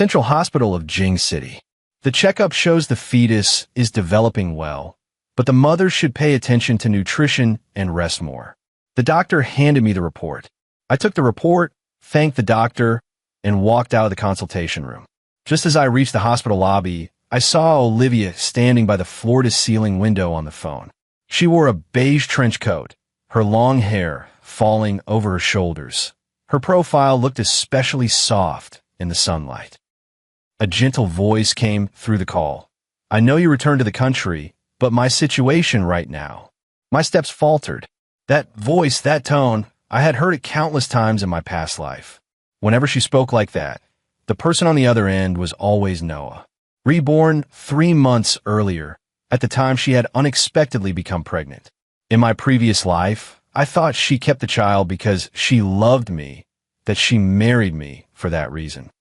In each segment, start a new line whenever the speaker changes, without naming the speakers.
Central Hospital of Jing City. The checkup shows the fetus is developing well, but the mother should pay attention to nutrition and rest more. The doctor handed me the report. I took the report, thanked the doctor, and walked out of the consultation room. Just as I reached the hospital lobby, I saw Olivia standing by the floor-to-ceiling window on the phone. She wore a beige trench coat, her long hair falling over her shoulders. Her profile looked especially soft in the sunlight. A gentle voice came through the call. "I know you returned to the country, but my situation right now." My steps faltered. That voice, that tone, I had heard it countless times in my past life. Whenever she spoke like that, the person on the other end was always Noah. Reborn 3 months earlier, at the time she had unexpectedly become pregnant. In my previous life, I thought she kept the child because she loved me, that she married me for that reason.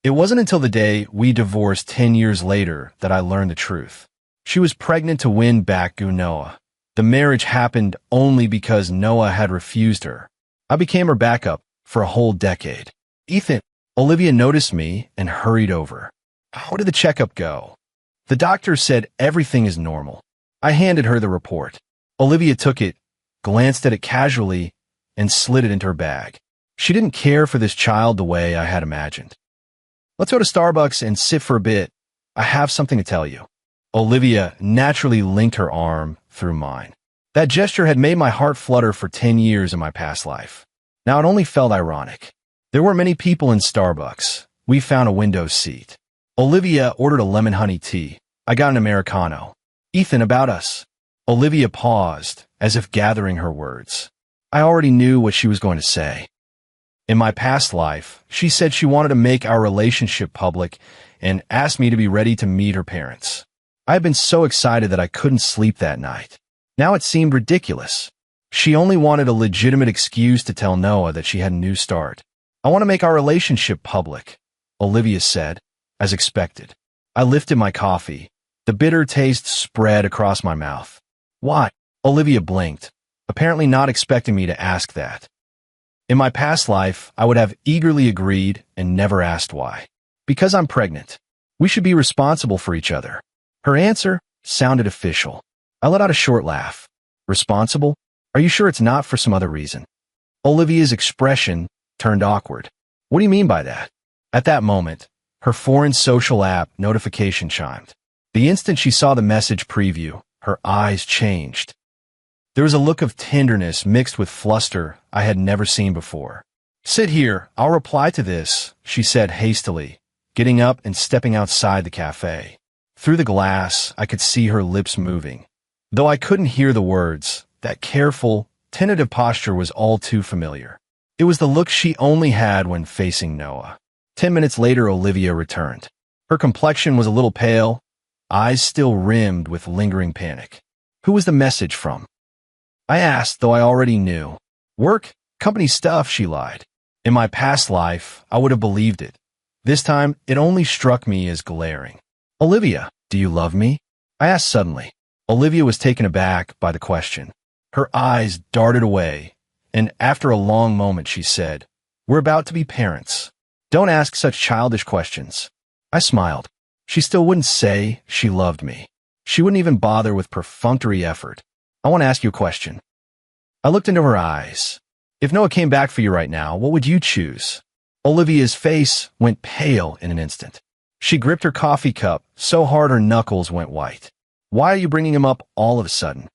It wasn't until the day we divorced 10 years later that I learned the truth. She was pregnant to win back Noah. The marriage happened only because Noah had refused her. I became her backup for a whole decade. "Ethan," Olivia noticed me and hurried over. "How did the checkup go?" "The doctor said everything is normal." I handed her the report. Olivia took it, glanced at it casually, and slid it into her bag. She didn't care for this child the way I had imagined. "Let's go to Starbucks and sit for a bit. I have something to tell you." Olivia naturally linked her arm through mine. That gesture had made my heart flutter for 10 years in my past life. Now it only felt ironic. There weren't many people in Starbucks. We found a window seat. Olivia ordered a lemon honey tea. I got an Americano. "Ethan, about us." Olivia paused, as if gathering her words. I already knew what she was going to say. In my past life, she said she wanted to make our relationship public and asked me to be ready to meet her parents. I had been so excited that I couldn't sleep that night. Now it seemed ridiculous. She only wanted a legitimate excuse to tell Noah that she had a new start. "I want to make our relationship public," Olivia said, as expected. I lifted my coffee. The bitter taste spread across my mouth. "Why?" Olivia blinked, apparently not expecting me to ask that. In my past life, I would have eagerly agreed and never asked why. "Because I'm pregnant. We should be responsible for each other." Her answer sounded official. I let out a short laugh. "Responsible? Are you sure it's not for some other reason?" Olivia's expression turned awkward. "What do you mean by that?" At that moment, her foreign social app notification chimed. The instant she saw the message preview, her eyes changed. There was a look of tenderness mixed with fluster I had never seen before. "Sit here, I'll reply to this," she said hastily, getting up and stepping outside the cafe. Through the glass, I could see her lips moving. Though I couldn't hear the words, that careful, tentative posture was all too familiar. It was the look she only had when facing Noah. 10 minutes later, Olivia returned. Her complexion was a little pale, eyes still rimmed with lingering panic. "Who was the message from?" I asked, though I already knew. "Work, company stuff," she lied. In my past life, I would have believed it. This time, it only struck me as glaring. "Olivia, do you love me?" I asked suddenly. Olivia was taken aback by the question. Her eyes darted away, and after a long moment she said, "We're about to be parents. Don't ask such childish questions." I smiled. She still wouldn't say she loved me. She wouldn't even bother with perfunctory effort. "I want to ask you a question." I looked into her eyes. "If Noah came back for you right now, what would you choose?" Olivia's face went pale in an instant. She gripped her coffee cup so hard her knuckles went white. "Why are you bringing him up all of a sudden?"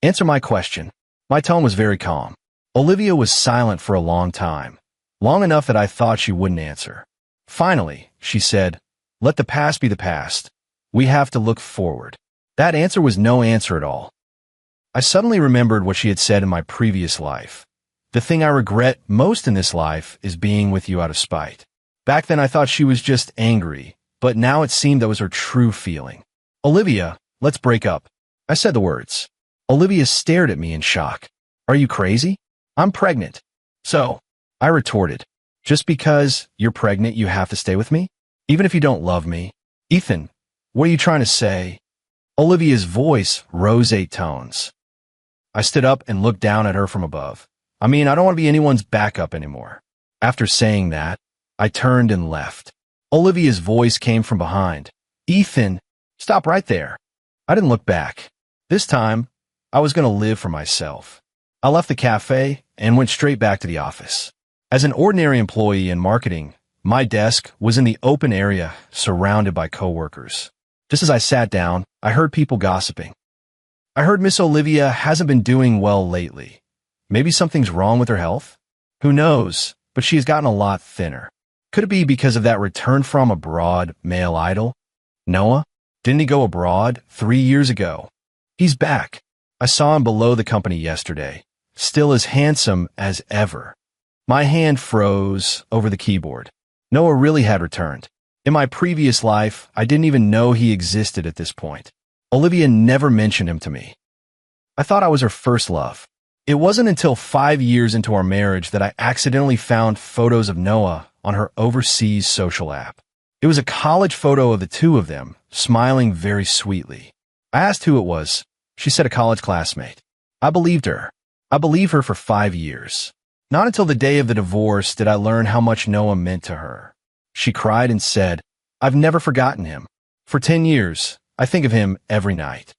"Answer my question." My tone was very calm. Olivia was silent for a long time, long enough that I thought she wouldn't answer. Finally, she said, "Let the past be the past. We have to look forward." That answer was no answer at all. I suddenly remembered what she had said in my previous life. "The thing I regret most in this life is being with you out of spite." Back then I thought she was just angry, but now it seemed that was her true feeling. "Olivia, let's break up." I said the words. Olivia stared at me in shock. "Are you crazy? I'm pregnant." "So," I retorted, "just because you're pregnant you have to stay with me? Even if you don't love me?" "Ethan, what are you trying to say?" Olivia's voice rose 8 tones. I stood up and looked down at her from above. "I mean, I don't want to be anyone's backup anymore." After saying that, I turned and left. Olivia's voice came from behind. Ethan, stop right there. I didn't look back. This time, I was going to live for myself. I left the cafe and went straight back to the office. As an ordinary employee in marketing, my desk was in the open area, surrounded by coworkers. Just as I sat down, I heard people gossiping. I heard Miss Olivia hasn't been doing well lately. Maybe something's wrong with her health? Who knows, but she has gotten a lot thinner. Could it be because of that return from abroad male idol? Noah? Didn't he go abroad 3 years ago? He's back. I saw him below the company yesterday, still as handsome as ever. My hand froze over the keyboard. Noah really had returned. In my previous life, I didn't even know he existed at this point. Olivia never mentioned him to me. I thought I was her first love. It wasn't until 5 years into our marriage that I accidentally found photos of Noah on her overseas social app. It was a college photo of the two of them, smiling very sweetly. I asked who it was. She said a college classmate. I believed her. I believed her for 5 years. Not until the day of the divorce did I learn how much Noah meant to her. She cried and said, I've never forgotten him. For 10 years, I think of him every night.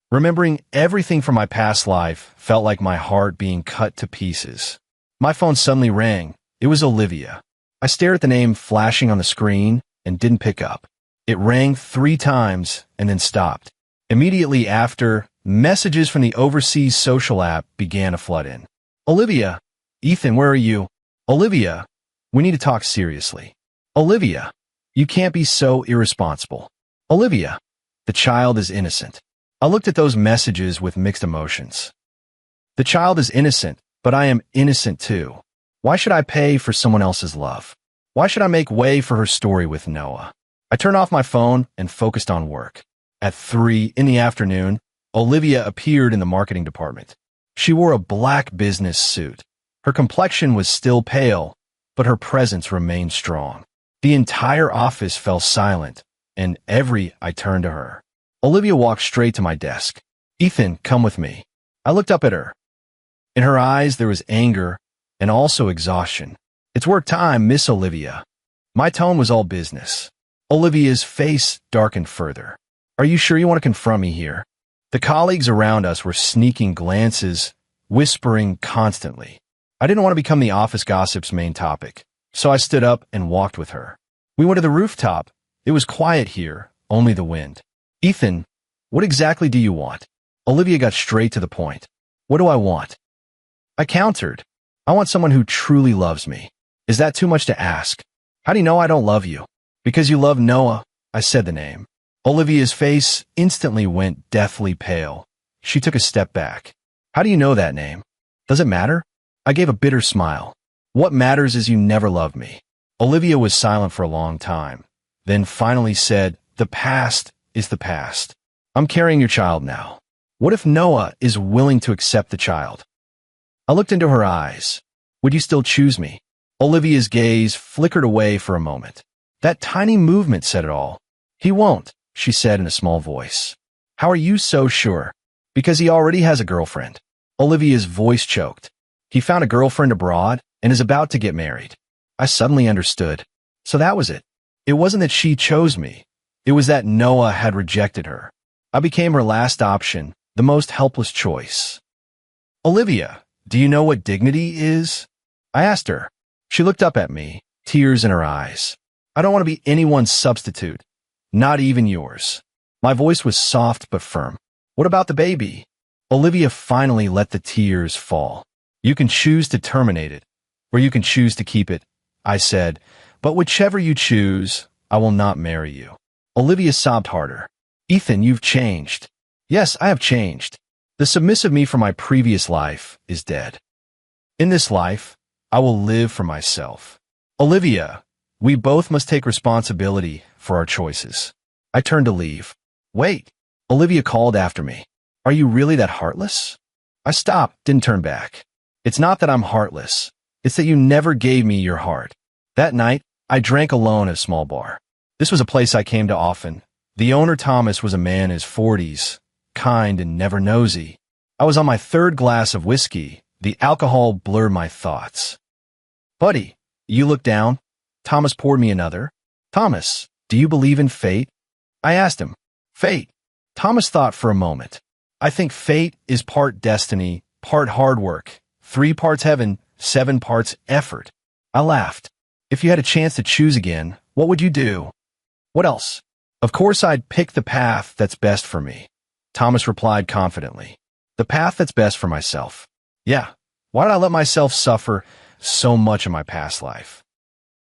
Remembering everything from my past life felt like my heart being cut to pieces. My phone suddenly rang. It was Olivia. I stared at the name flashing on the screen and didn't pick up. It rang 3 times and then stopped. Immediately after, messages from the overseas social app began to flood in. Olivia, Ethan, where are you? Olivia, we need to talk seriously. Olivia, you can't be so irresponsible. Olivia, the child is innocent. I looked at those messages with mixed emotions. The child is innocent, but I am innocent too. Why should I pay for someone else's love? Why should I make way for her story with Noah? I turned off my phone and focused on work. At 3 in the afternoon, Olivia appeared in the marketing department. She wore a black business suit. Her complexion was still pale, but her presence remained strong. The entire office fell silent, and I turned to her. Olivia walked straight to my desk. Ethan, come with me. I looked up at her. In her eyes, there was anger and also exhaustion. It's work time, Miss Olivia. My tone was all business. Olivia's face darkened further. Are you sure you want to confront me here? The colleagues around us were sneaking glances, whispering constantly. I didn't want to become the office gossip's main topic, so I stood up and walked with her. We went to the rooftop. It was quiet here, only the wind. Ethan, what exactly do you want? Olivia got straight to the point. What do I want? I countered. I want someone who truly loves me. Is that too much to ask? How do you know I don't love you? Because you love Noah, I said the name. Olivia's face instantly went deathly pale. She took a step back. How do you know that name? Does it matter? I gave a bitter smile. What matters is you never loved me. Olivia was silent for a long time, then finally said, the past is the past. I'm carrying your child now. What if Noah is willing to accept the child? I looked into her eyes. Would you still choose me? Olivia's gaze flickered away for a moment. That tiny movement said it all. He won't, she said in a small voice. How are you so sure? Because he already has a girlfriend. Olivia's voice choked. He found a girlfriend abroad and is about to get married. I suddenly understood. So that was it. It wasn't that she chose me. It was that Noah had rejected her. I became her last option, the most helpless choice. Olivia, do you know what dignity is? I asked her. She looked up at me, tears in her eyes. I don't want to be anyone's substitute, not even yours. My voice was soft but firm. What about the baby? Olivia finally let the tears fall. You can choose to terminate it, or you can choose to keep it, I said, but whichever you choose, I will not marry you. Olivia sobbed harder. Ethan, you've changed. Yes, I have changed. The submissive me from my previous life is dead. In this life, I will live for myself. Olivia, we both must take responsibility for our choices. I turned to leave. Wait. Olivia called after me. Are you really that heartless? I stopped, didn't turn back. It's not that I'm heartless. It's that you never gave me your heart. That night, I drank alone at a small bar. This was a place I came to often. The owner, Thomas, was a man in his 40s, kind and never nosy. I was on my 3rd glass of whiskey. The alcohol blurred my thoughts. Buddy, you look down. Thomas poured me another. Thomas, do you believe in fate? I asked him. Fate. Thomas thought for a moment. I think fate is part destiny, part hard work, 3 parts heaven, 7 parts effort. I laughed. If you had a chance to choose again, what would you do? What else? Of course I'd pick the path that's best for me. Thomas replied confidently. The path that's best for myself. Yeah. Why did I let myself suffer so much in my past life?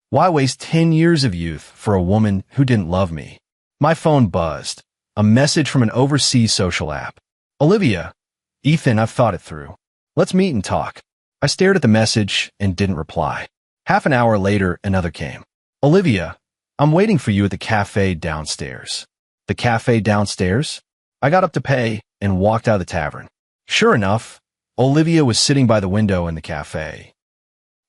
Why waste 10 years of youth for a woman who didn't love me? My phone buzzed. A message from an overseas social app. Olivia. Ethan, I've thought it through. Let's meet and talk. I stared at the message and didn't reply. Half an hour later, another came. Olivia, I'm waiting for you at the cafe downstairs. The cafe downstairs? I got up to pay and walked out of the tavern. Sure enough, Olivia was sitting by the window in the cafe.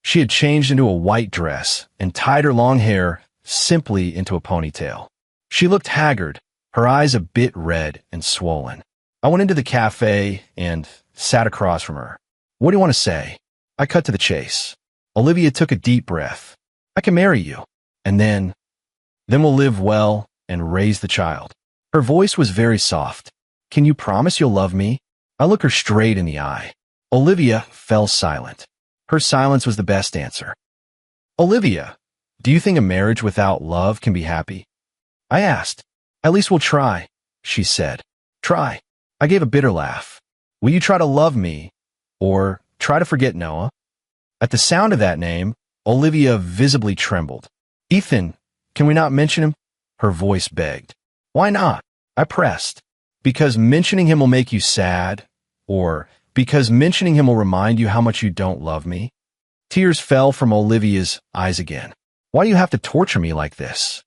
She had changed into a white dress and tied her long hair simply into a ponytail. She looked haggard, her eyes a bit red and swollen. I went into the cafe and sat across from her. What do you want to say? I cut to the chase. Olivia took a deep breath. I can marry you. And then we'll live well and raise the child. Her voice was very soft. Can you promise you'll love me? I looked her straight in the eye. Olivia fell silent. Her silence was the best answer. Olivia, do you think a marriage without love can be happy? I asked. At least we'll try, she said. Try. I gave a bitter laugh. Will you try to love me or try to forget Noah? At the sound of that name, Olivia visibly trembled. Ethan, can we not mention him? Her voice begged. Why not? I pressed. Because mentioning him will make you sad, or because mentioning him will remind you how much you don't love me? Tears fell from Olivia's eyes again. Why do you have to torture me like this?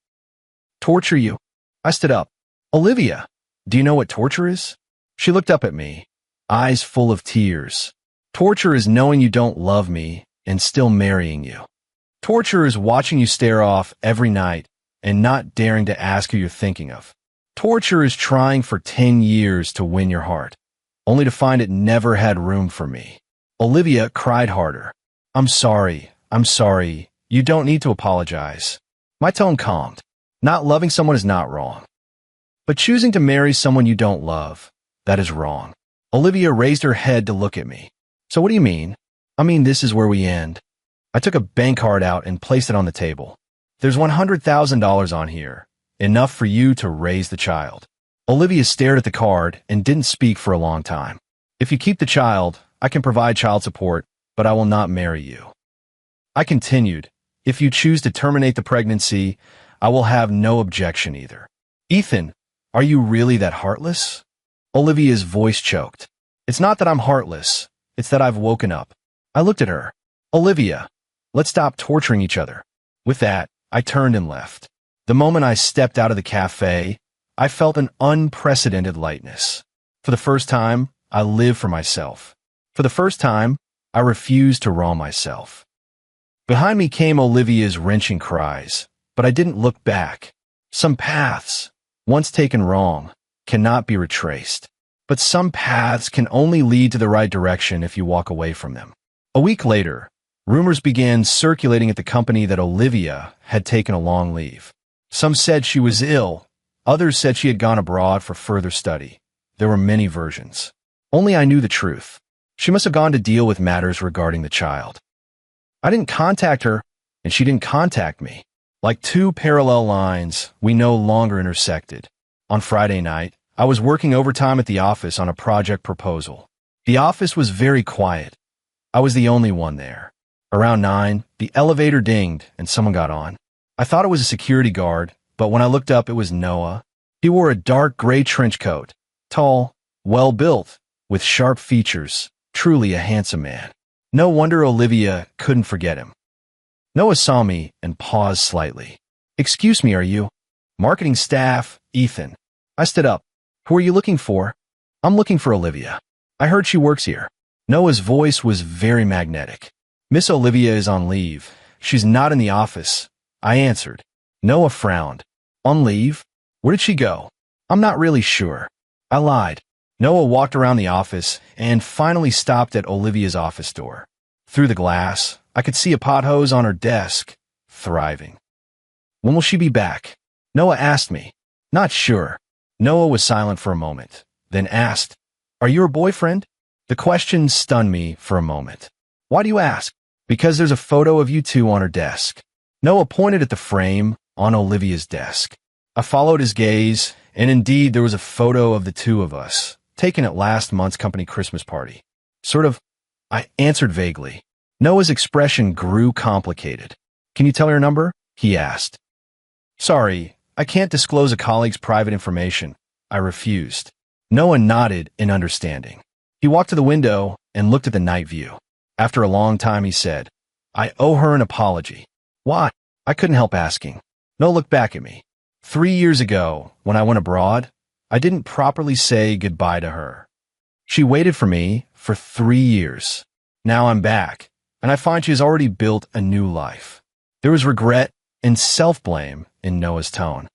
Torture you? I stood up. Olivia, do you know what torture is? She looked up at me, eyes full of tears. Torture is knowing you don't love me and still marrying you. Torture is watching you stare off every night and not daring to ask who you're thinking of. Torture is trying for 10 years to win your heart, only to find it never had room for me. Olivia cried harder. I'm sorry. You don't need to apologize. My tone calmed. Not loving someone is not wrong. But choosing to marry someone you don't love, that is wrong. Olivia raised her head to look at me. So what do you mean? I mean, this is where we end. I took a bank card out and placed it on the table. There's $100,000 on here, enough for you to raise the child. Olivia stared at the card and didn't speak for a long time. If you keep the child, I can provide child support, but I will not marry you. I continued. If you choose to terminate the pregnancy, I will have no objection either. Ethan, are you really that heartless? Olivia's voice choked. It's not that I'm heartless. It's that I've woken up. I looked at her. Olivia, let's stop torturing each other. With that, I turned and left. The moment I stepped out of the cafe, I felt an unprecedented lightness. For the first time, I lived for myself. For the first time, I refused to wrong myself. Behind me came Olivia's wrenching cries, but I didn't look back. Some paths, once taken wrong, cannot be retraced. But some paths can only lead to the right direction if you walk away from them. A week later, rumors began circulating at the company that Olivia had taken a long leave. Some said she was ill. Others said she had gone abroad for further study. There were many versions. Only I knew the truth. She must have gone to deal with matters regarding the child. I didn't contact her, and she didn't contact me. Like two parallel lines, we no longer intersected. On Friday night, I was working overtime at the office on a project proposal. The office was very quiet. I was the only one there. Around 9, the elevator dinged and someone got on. I thought it was a security guard, but when I looked up, it was Noah. He wore a dark gray trench coat, tall, well-built, with sharp features, truly a handsome man. No wonder Olivia couldn't forget him. Noah saw me and paused slightly. Excuse me, are you? Marketing staff, Ethan. I stood up. Who are you looking for? I'm looking for Olivia. I heard she works here. Noah's voice was very magnetic. Miss Olivia is on leave. She's not in the office. I answered. Noah frowned. On leave? Where did she go? I'm not really sure. I lied. Noah walked around the office and finally stopped at Olivia's office door. Through the glass, I could see a pot hose on her desk, thriving. When will she be back? Noah asked me. Not sure. Noah was silent for a moment, then asked, Are you her boyfriend? The question stunned me for a moment. Why do you ask? Because there's a photo of you two on her desk. Noah pointed at the frame on Olivia's desk. I followed his gaze, and indeed there was a photo of the two of us, taken at last month's company Christmas party. Sort of, I answered vaguely. Noah's expression grew complicated. Can you tell her number? He asked. Sorry, I can't disclose a colleague's private information. I refused. Noah nodded in understanding. He walked to the window and looked at the night view. After a long time, he said, I owe her an apology. Why? I couldn't help asking. Noah looked back at me. 3 years ago, when I went abroad, I didn't properly say goodbye to her. She waited for me for 3 years. Now I'm back, and I find she has already built a new life. There was regret and self-blame in Noah's tone.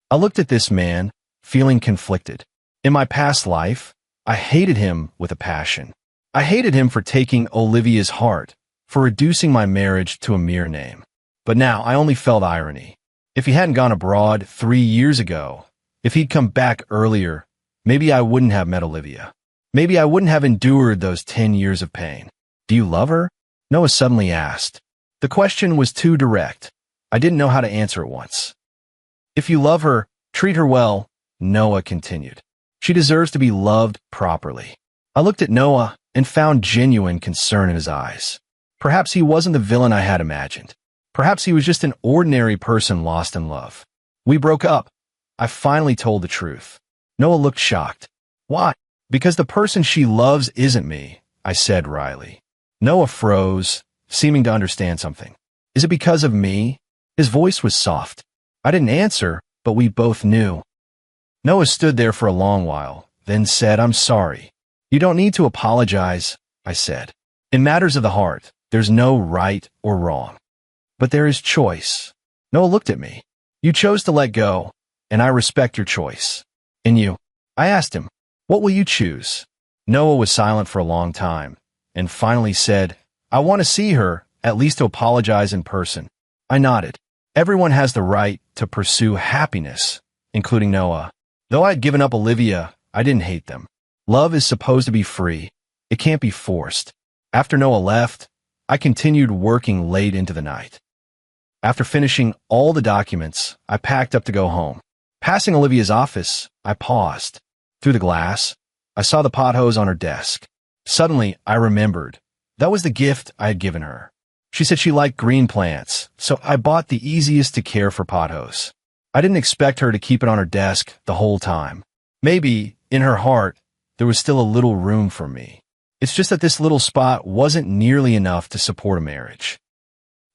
I looked at this man, feeling conflicted. In my past life, I hated him with a passion. I hated him for taking Olivia's heart, for reducing my marriage to a mere name. But now I only felt irony. If he hadn't gone abroad 3 years ago, if he'd come back earlier, maybe I wouldn't have met Olivia. Maybe I wouldn't have endured those 10 years of pain. Do you love her? Noah suddenly asked. The question was too direct. I didn't know how to answer it once. If you love her, treat her well, Noah continued. She deserves to be loved properly. I looked at Noah and found genuine concern in his eyes. Perhaps he wasn't the villain I had imagined. Perhaps he was just an ordinary person lost in love. We broke up. I finally told the truth. Noah looked shocked. Why? Because the person she loves isn't me, I said wryly. Noah froze, seeming to understand something. Is it because of me? His voice was soft. I didn't answer, but we both knew. Noah stood there for a long while, then said, I'm sorry. You don't need to apologize, I said. In matters of the heart, there's no right or wrong. But there is choice. Noah looked at me. You chose to let go, and I respect your choice. And you? I asked him, what will you choose? Noah was silent for a long time, and finally said, I want to see her, at least to apologize in person. I nodded. Everyone has the right to pursue happiness, including Noah. Though I had given up Olivia, I didn't hate them. Love is supposed to be free. It can't be forced. After Noah left, I continued working late into the night. After finishing all the documents, I packed up to go home. Passing Olivia's office, I paused. Through the glass, I saw the pot hose on her desk. Suddenly, I remembered. That was the gift I had given her. She said she liked green plants, so I bought the easiest to care for pot hose. I didn't expect her to keep it on her desk the whole time. Maybe, in her heart, there was still a little room for me. It's just that this little spot wasn't nearly enough to support a marriage.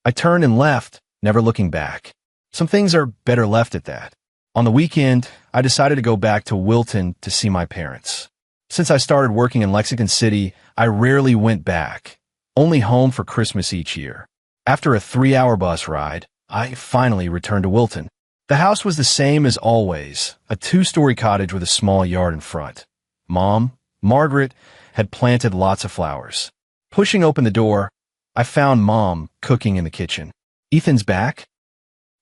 I turned and left, never looking back. Some things are better left at that. On the weekend, I decided to go back to Wilton to see my parents. Since I started working in Lexington City, I rarely went back, only home for Christmas each year. After a 3-hour bus ride, I finally returned to Wilton. The house was the same as always, a 2-story cottage with a small yard in front. Mom, Margaret, had planted lots of flowers. Pushing open the door, I found Mom cooking in the kitchen. Ethan's back?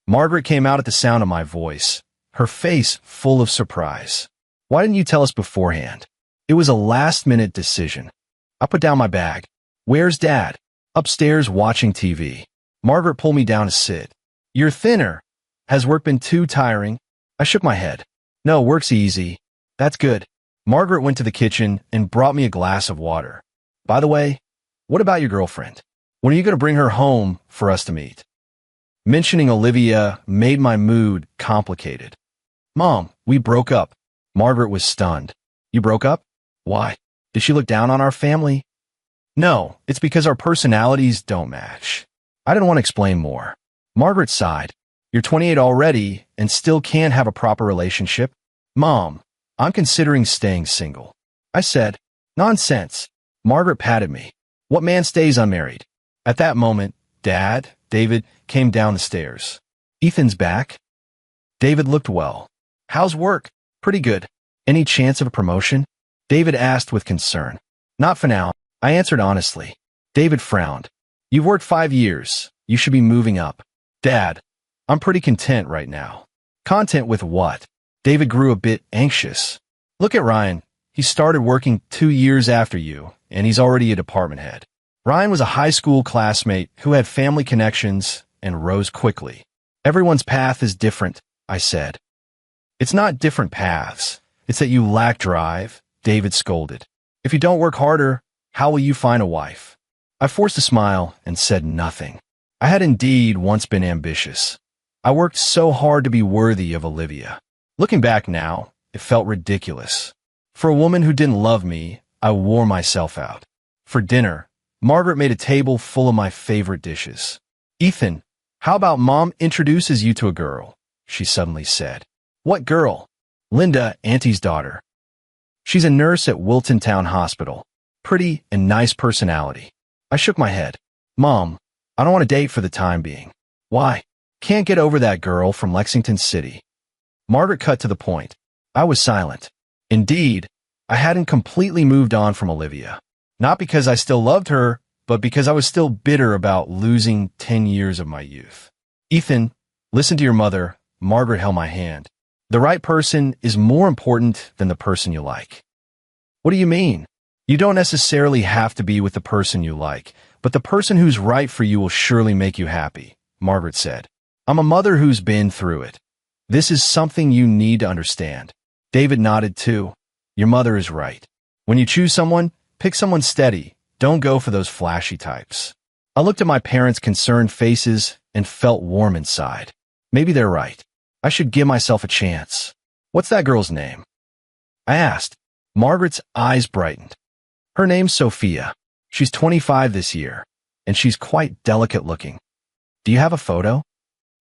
Margaret came out at the sound of my voice, her face full of surprise. Why didn't you tell us beforehand? It was a last-minute decision. I put down my bag. Where's Dad? Upstairs watching TV. Margaret pulled me down to sit. You're thinner. Has work been too tiring? I shook my head. No, work's easy. That's good. Margaret went to the kitchen and brought me a glass of water. By the way, what about your girlfriend? When are you going to bring her home for us to meet? Mentioning Olivia made my mood complicated. Mom, we broke up. Margaret was stunned. You broke up? Why? Did she look down on our family? No, it's because our personalities don't match. I didn't want to explain more. Margaret sighed. You're 28 already and still can't have a proper relationship? Mom, I'm considering staying single. I said, nonsense. Margaret patted me. What man stays unmarried? At that moment, Dad, David, came down the stairs. Ethan's back? David looked well. How's work? Pretty good. Any chance of a promotion? David asked with concern. Not for now, I answered honestly. David frowned. You've worked 5 years. You should be moving up. Dad, I'm pretty content right now. Content with what? David grew a bit anxious. Look at Ryan. He started working 2 years after you, and he's already a department head. Ryan was a high school classmate who had family connections and rose quickly. Everyone's path is different, I said. It's not different paths. It's that you lack drive, David scolded. If you don't work harder, how will you find a wife? I forced a smile and said nothing. I had indeed once been ambitious. I worked so hard to be worthy of Olivia. Looking back now, it felt ridiculous. For a woman who didn't love me, I wore myself out. For dinner, Margaret made a table full of my favorite dishes. Ethan, how about Mom introduces you to a girl? She suddenly said. What girl? Linda, Auntie's daughter. She's a nurse at Wilton Town Hospital. Pretty and nice personality. I shook my head. Mom, I don't want to date for the time being. Why? Can't get over that girl from Lexington City. Margaret cut to the point. I was silent. Indeed, I hadn't completely moved on from Olivia. Not because I still loved her, but because I was still bitter about losing 10 years of my youth. Ethan, listen to your mother. Margaret held my hand. The right person is more important than the person you like. What do you mean? You don't necessarily have to be with the person you like, but the person who's right for you will surely make you happy, Margaret said. I'm a mother who's been through it. This is something you need to understand. David nodded too. Your mother is right. When you choose someone, pick someone steady. Don't go for those flashy types. I looked at my parents' concerned faces and felt warm inside. Maybe they're right. I should give myself a chance. What's that girl's name? I asked. Margaret's eyes brightened. Her name's Sophia. She's 25 this year, and she's quite delicate looking. Do you have a photo?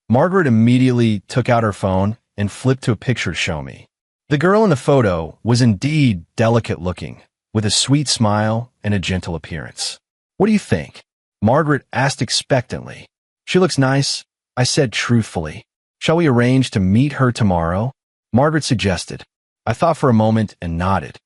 Margaret immediately took out her phone and flipped to a picture to show me. The girl in the photo was indeed delicate looking, with a sweet smile and a gentle appearance. What do you think? Margaret asked expectantly. She looks nice, I said truthfully. Shall we arrange to meet her tomorrow? Margaret suggested. I thought for a moment and nodded.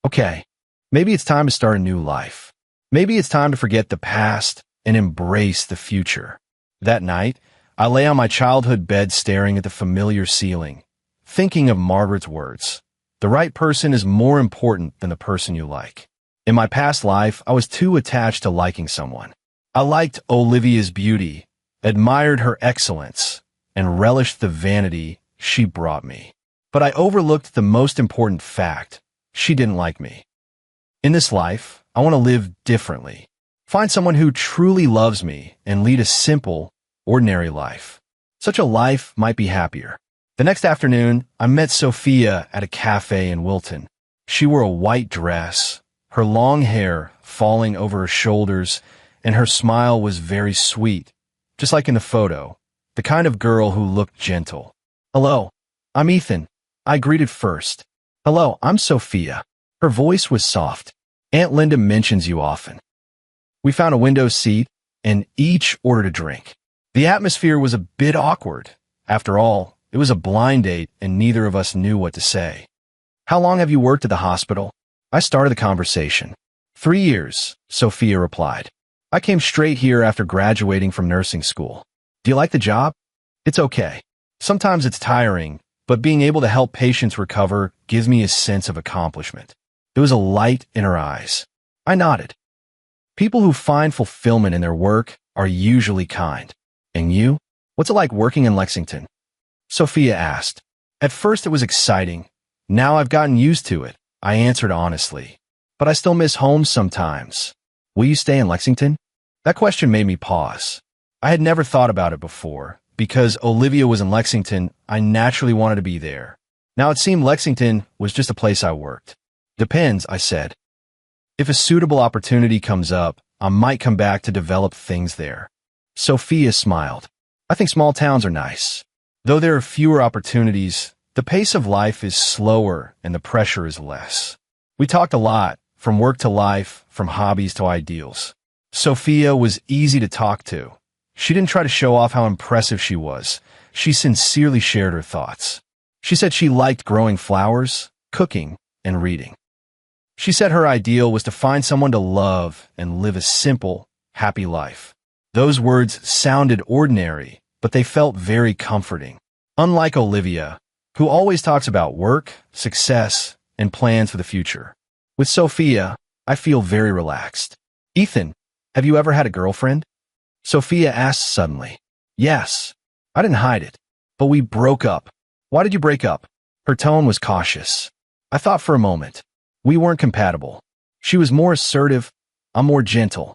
Okay, maybe it's time to start a new life. Maybe it's time to forget the past and embrace the future. That night, I lay on my childhood bed staring at the familiar ceiling, thinking of Margaret's words. The right person is more important than the person you like. In my past life, I was too attached to liking someone. I liked Olivia's beauty, admired her excellence, and relished the vanity she brought me. But I overlooked the most important fact. She didn't like me. In this life, I want to live differently. Find someone who truly loves me and lead a simple, ordinary life. Such a life might be happier. The next afternoon, I met Sophia at a cafe in Wilton. She wore a white dress, her long hair falling over her shoulders, and her smile was very sweet, just like in the photo, the kind of girl who looked gentle. Hello, I'm Ethan. I greeted first. Hello, I'm Sophia. Her voice was soft. Aunt Linda mentions you often. We found a window seat and each ordered a drink. The atmosphere was a bit awkward. After all, it was a blind date and neither of us knew what to say. How long have you worked at the hospital? I started the conversation. 3 years, Sophia replied. I came straight here after graduating from nursing school. Do you like the job? It's okay. Sometimes it's tiring, but being able to help patients recover gives me a sense of accomplishment. There was a light in her eyes. I nodded. People who find fulfillment in their work are usually kind. And you? What's it like working in Lexington? Sophia asked. At first it was exciting. Now I've gotten used to it, I answered honestly. But I still miss home sometimes. Will you stay in Lexington? That question made me pause. I had never thought about it before. Because Olivia was in Lexington, I naturally wanted to be there. Now it seemed Lexington was just a place I worked. Depends, I said. If a suitable opportunity comes up, I might come back to develop things there. Sophia smiled. I think small towns are nice. Though there are fewer opportunities, the pace of life is slower and the pressure is less. We talked a lot, from work to life, from hobbies to ideals. Sophia was easy to talk to. She didn't try to show off how impressive she was. She sincerely shared her thoughts. She said she liked growing flowers, cooking, and reading. She said her ideal was to find someone to love and live a simple, happy life. Those words sounded ordinary, but they felt very comforting. Unlike Olivia, who always talks about work, success, and plans for the future. With Sophia, I feel very relaxed. Ethan, have you ever had a girlfriend? Sophia asked suddenly. Yes. I didn't hide it. But we broke up. Why did you break up? Her tone was cautious. I thought for a moment. We weren't compatible. She was more assertive. I'm more gentle.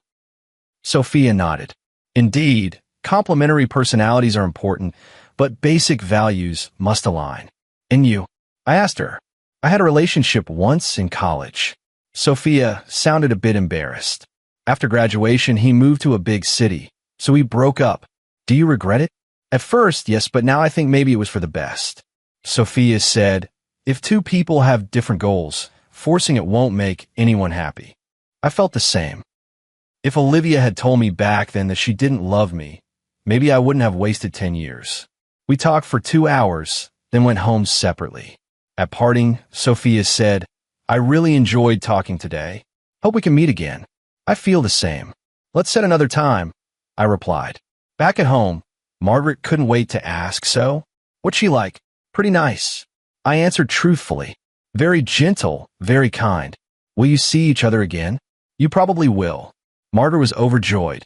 Sophia nodded. Indeed, complementary personalities are important, but basic values must align. And you? I asked her. I had a relationship once in college. Sophia sounded a bit embarrassed. After graduation, he moved to a big city, so we broke up. Do you regret it? At first, yes, but now I think maybe it was for the best. Sophia said, if two people have different goals, forcing it won't make anyone happy. I felt the same. If Olivia had told me back then that she didn't love me, maybe I wouldn't have wasted 10 years. We talked for 2 hours, then went home separately. At parting, Sophia said, I really enjoyed talking today. Hope we can meet again. I feel the same. Let's set another time, I replied. Back at home, Margaret couldn't wait to ask, so? What's she like? Pretty nice. I answered truthfully. Very gentle, very kind. Will you see each other again? You probably will. Margaret was overjoyed.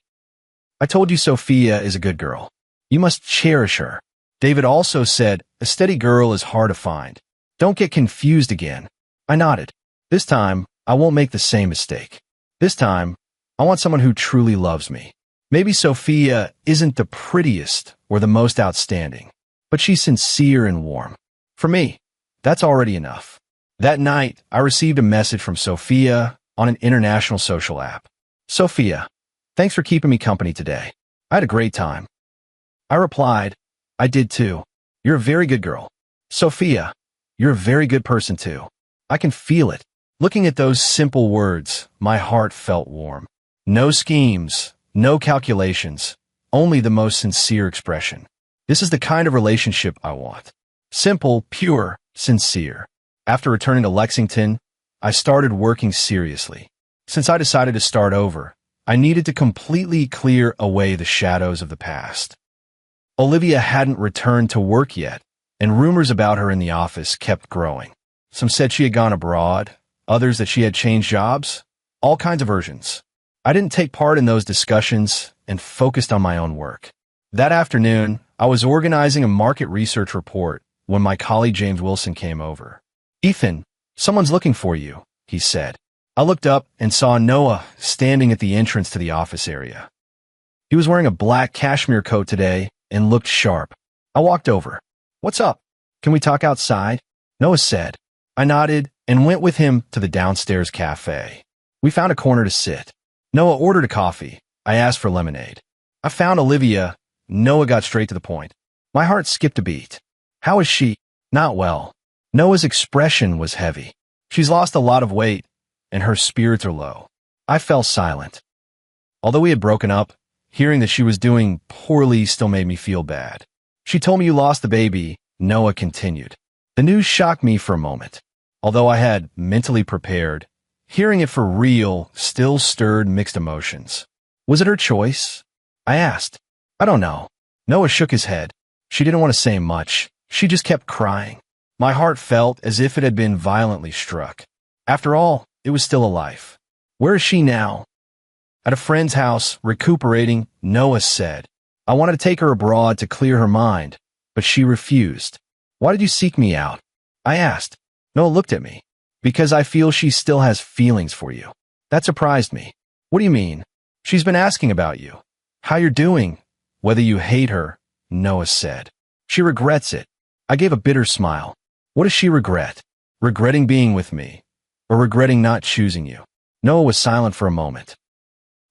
I told you Sophia is a good girl. You must cherish her. David also said, a steady girl is hard to find. Don't get confused again. I nodded. This time, I won't make the same mistake. This time, I want someone who truly loves me. Maybe Sophia isn't the prettiest or the most outstanding, but she's sincere and warm. For me, that's already enough. That night, I received a message from Sophia on an international social app. Sophia, thanks for keeping me company today. I had a great time. I replied, I did too. You're a very good girl. Sophia, you're a very good person too. I can feel it. Looking at those simple words, my heart felt warm. No schemes, no calculations, only the most sincere expression. This is the kind of relationship I want. Simple, pure, sincere. After returning to Lexington, I started working seriously. Since I decided to start over, I needed to completely clear away the shadows of the past. Olivia hadn't returned to work yet, and rumors about her in the office kept growing. Some said she had gone abroad, others that she had changed jobs, all kinds of versions. I didn't take part in those discussions and focused on my own work. That afternoon, I was organizing a market research report when my colleague James Wilson came over. Ethan, someone's looking for you, he said. I looked up and saw Noah standing at the entrance to the office area. He was wearing a black cashmere coat today and looked sharp. I walked over. What's up? Can we talk outside? Noah said. I nodded and went with him to the downstairs cafe. We found a corner to sit. Noah ordered a coffee. I asked for lemonade. I found Olivia. Noah got straight to the point. My heart skipped a beat. How is she? Not well. Noah's expression was heavy. She's lost a lot of weight, and her spirits are low. I fell silent. Although we had broken up, hearing that she was doing poorly still made me feel bad. She told me you lost the baby, Noah continued. The news shocked me for a moment. Although I had mentally prepared, hearing it for real still stirred mixed emotions. Was it her choice? I asked. I don't know. Noah shook his head. She didn't want to say much. She just kept crying. My heart felt as if it had been violently struck. After all, it was still a life. Where is she now? At a friend's house, recuperating, Noah said. I wanted to take her abroad to clear her mind, but she refused. Why did you seek me out? I asked. Noah looked at me. Because I feel she still has feelings for you. That surprised me. What do you mean? She's been asking about you. How you're doing. Whether you hate her, Noah said. She regrets it. I gave a bitter smile. What does she regret? Regretting being with me, or regretting not choosing you? Noah was silent for a moment.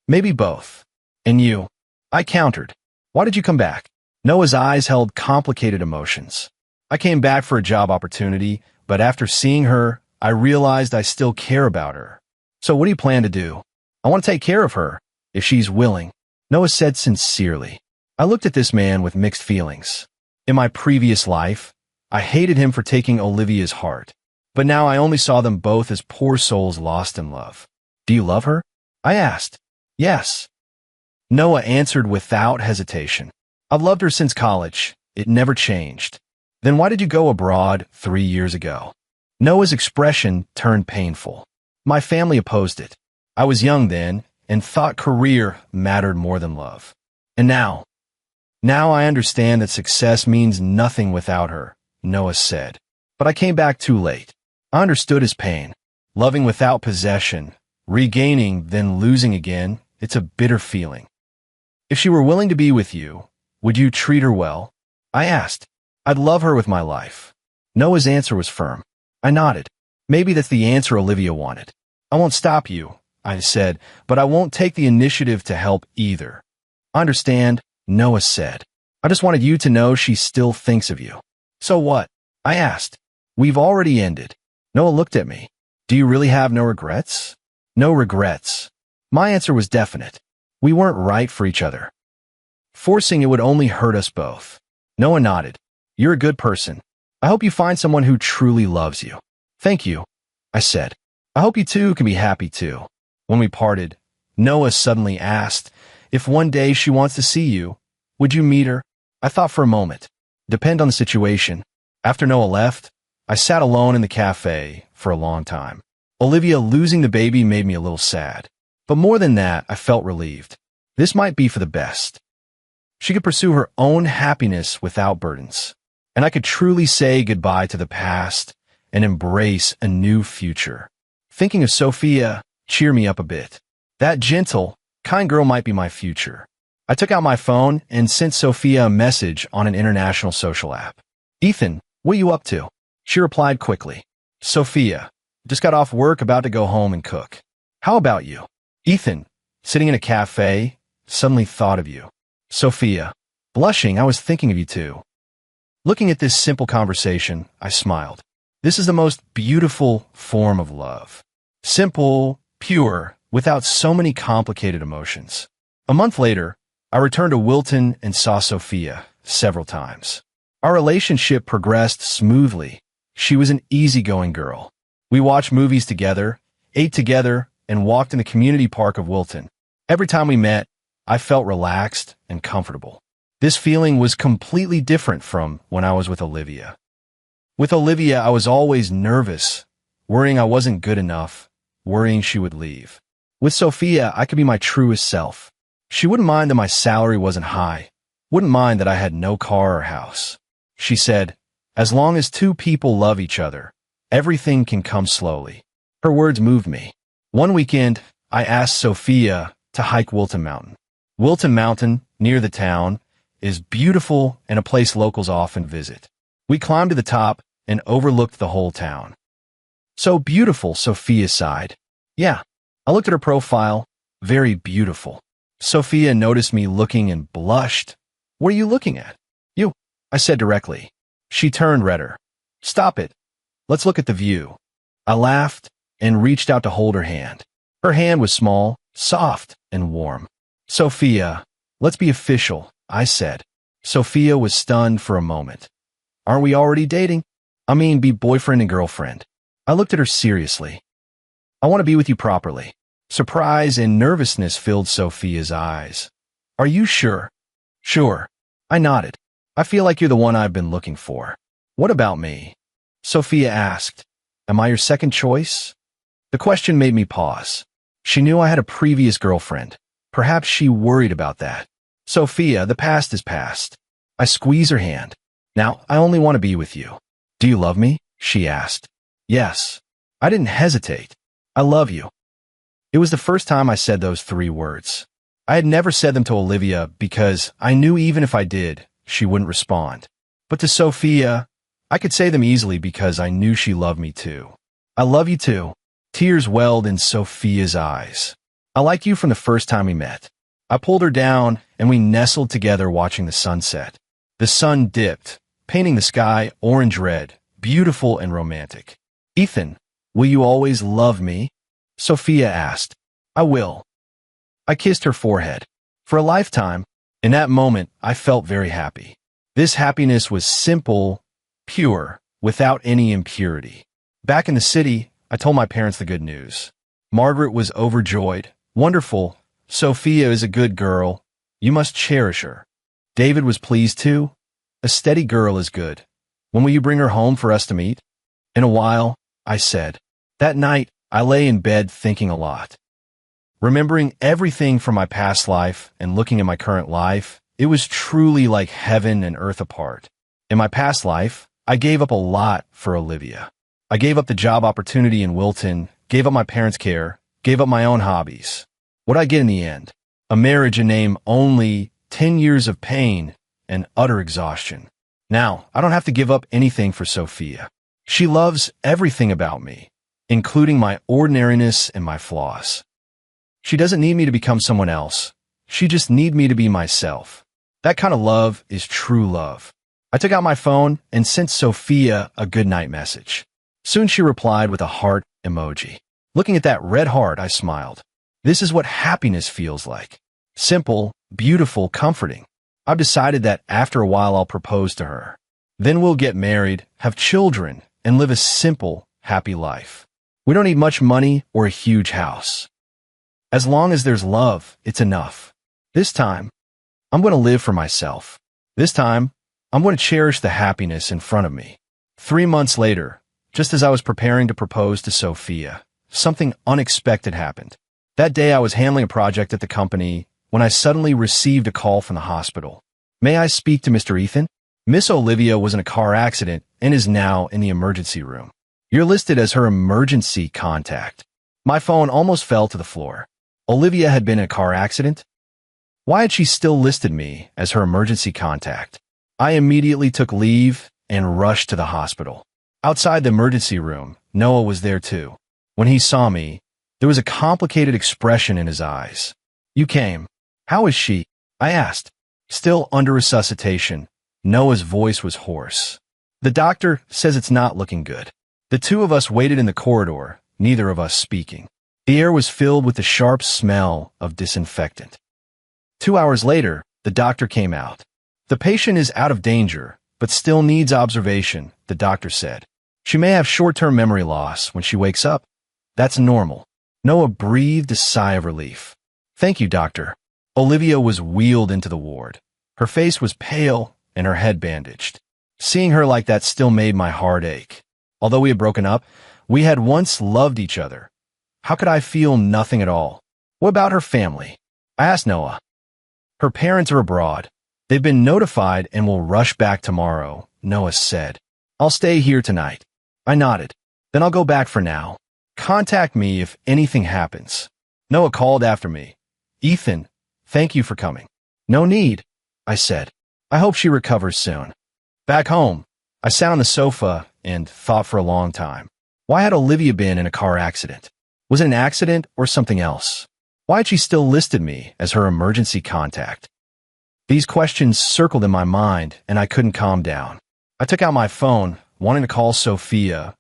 Maybe both. And you? I countered. Why did you come back? Noah's eyes held complicated emotions. I came back for a job opportunity, but after seeing her, I realized I still care about her. So what do you plan to do? I want to take care of her, if she's willing. Noah said sincerely. I looked at this man with mixed feelings. In my previous life, I hated him for taking Olivia's heart, but now I only saw them both as poor souls lost in love. Do you love her? I asked. Yes. Noah answered without hesitation. I've loved her since college. It never changed. Then why did you go abroad 3 years ago? Noah's expression turned painful. My family opposed it. I was young then and thought career mattered more than love. And now I understand that success means nothing without her, Noah said. But I came back too late. I understood his pain. Loving without possession, regaining, then losing again, it's a bitter feeling. If she were willing to be with you, would you treat her well? I asked. I'd love her with my life. Noah's answer was firm. I nodded. Maybe that's the answer Olivia wanted. I won't stop you, I said, but I won't take the initiative to help either. I understand, Noah said. I just wanted you to know she still thinks of you. So what? I asked. We've already ended. Noah looked at me. Do you really have no regrets? No regrets. My answer was definite. We weren't right for each other. Forcing it would only hurt us both. Noah nodded. You're a good person. I hope you find someone who truly loves you. Thank you, I said. I hope you two can be happy too. When we parted, Noah suddenly asked if one day she wants to see you. Would you meet her? I thought for a moment. Depend on the situation. After Noah left, I sat alone in the cafe for a long time. Olivia losing the baby made me a little sad. But more than that, I felt relieved. This might be for the best. She could pursue her own happiness without burdens. And I could truly say goodbye to the past and embrace a new future. Thinking of Sophia cheered me up a bit. That gentle, kind girl might be my future. I took out my phone and sent Sophia a message on an international social app. Ethan, what are you up to? She replied quickly. Sophia, just got off work, about to go home and cook. How about you? Ethan, sitting in a cafe, suddenly thought of you. Sophia, blushing, I was thinking of you too. Looking at this simple conversation, I smiled. This is the most beautiful form of love. Simple, pure, without so many complicated emotions. A month later, I returned to Wilton and saw Sophia several times. Our relationship progressed smoothly. She was an easygoing girl. We watched movies together, ate together, and walked in the community park of Wilton. Every time we met, I felt relaxed and comfortable. This feeling was completely different from when I was with Olivia. With Olivia, I was always nervous, worrying I wasn't good enough, worrying she would leave. With Sophia, I could be my truest self. She wouldn't mind that my salary wasn't high, wouldn't mind that I had no car or house. She said, as long as two people love each other, everything can come slowly. Her words moved me. One weekend, I asked Sophia to hike Wilton Mountain. Wilton Mountain, near the town, is beautiful and a place locals often visit. We climbed to the top and overlooked the whole town. So beautiful, Sophia sighed. Yeah, I looked at her profile. Very beautiful. Sophia noticed me looking and blushed. What are you looking at? You, I said directly. She turned redder. Stop it. Let's look at the view. I laughed and reached out to hold her hand. Her hand was small, soft, and warm. Sophia, let's be official, I said. Sophia was stunned for a moment. Aren't we already dating? I mean, be boyfriend and girlfriend. I looked at her seriously. I want to be with you properly. Surprise and nervousness filled Sophia's eyes. Are you sure? Sure. I nodded. I feel like you're the one I've been looking for. What about me? Sophia asked. Am I your second choice? The question made me pause. She knew I had a previous girlfriend. Perhaps she worried about that. Sophia, the past is past. I squeezed her hand. Now, I only want to be with you. Do you love me? She asked. Yes. I didn't hesitate. I love you. It was the first time I said those 3 words. I had never said them to Olivia because I knew even if I did, she wouldn't respond. But to Sophia, I could say them easily because I knew she loved me too. I love you too. Tears welled in Sophia's eyes. I liked you from the first time we met. I pulled her down and we nestled together watching the sunset. The sun dipped, painting the sky orange-red, beautiful and romantic. Ethan, will you always love me? Sophia asked. I will. I kissed her forehead. For a lifetime. In that moment, I felt very happy. This happiness was simple, pure, without any impurity. Back in the city, I told my parents the good news. Margaret was overjoyed. Wonderful. Sophia is a good girl. You must cherish her. David was pleased too. A steady girl is good. When will you bring her home for us to meet? In a while, I said. That night, I lay in bed thinking a lot. Remembering everything from my past life and looking at my current life, it was truly like heaven and earth apart. In my past life, I gave up a lot for Olivia. I gave up the job opportunity in Wilton, gave up my parents' care, gave up my own hobbies. What'd I get in the end? A marriage and name only 10 years of pain and utter exhaustion. Now, I don't have to give up anything for Sophia. She loves everything about me, including my ordinariness and my flaws. She doesn't need me to become someone else. She just needs me to be myself. That kind of love is true love. I took out my phone and sent Sophia a goodnight message. Soon she replied with a heart emoji. Looking at that red heart, I smiled. This is what happiness feels like. Simple, beautiful, comforting. I've decided that after a while I'll propose to her. Then we'll get married, have children, and live a simple, happy life. We don't need much money or a huge house. As long as there's love, it's enough. This time, I'm going to live for myself. This time, I'm going to cherish the happiness in front of me. 3 months later, just as I was preparing to propose to Sophia, something unexpected happened. That day I was handling a project at the company when I suddenly received a call from the hospital. May I speak to Mr. Ethan? Miss Olivia was in a car accident and is now in the emergency room. You're listed as her emergency contact. My phone almost fell to the floor. Olivia had been in a car accident? Why had she still listed me as her emergency contact? I immediately took leave and rushed to the hospital. Outside the emergency room, Noah was there too. When he saw me, there was a complicated expression in his eyes. You came. How is she? I asked. Still under resuscitation. Noah's voice was hoarse. The doctor says it's not looking good. The two of us waited in the corridor, neither of us speaking. The air was filled with the sharp smell of disinfectant. 2 hours later, the doctor came out. The patient is out of danger, but still needs observation, the doctor said. She may have short-term memory loss when she wakes up. That's normal. Noah breathed a sigh of relief. Thank you, doctor. Olivia was wheeled into the ward. Her face was pale and her head bandaged. Seeing her like that still made my heart ache. Although we had broken up, we had once loved each other. How could I feel nothing at all? What about her family? I asked Noah. Her parents are abroad. They've been notified and will rush back tomorrow, Noah said. I'll stay here tonight. I nodded. Then I'll go back for now. Contact me if anything happens. Noah called after me. Ethan, thank you for coming. No need, I said. I hope she recovers soon. Back home, I sat on the sofa and thought for a long time. Why had Olivia been in a car accident? Was it an accident or something else? Why had she still listed me as her emergency contact? These questions circled in my mind, and I couldn't calm down. I took out my phone, wanting to call Sophia,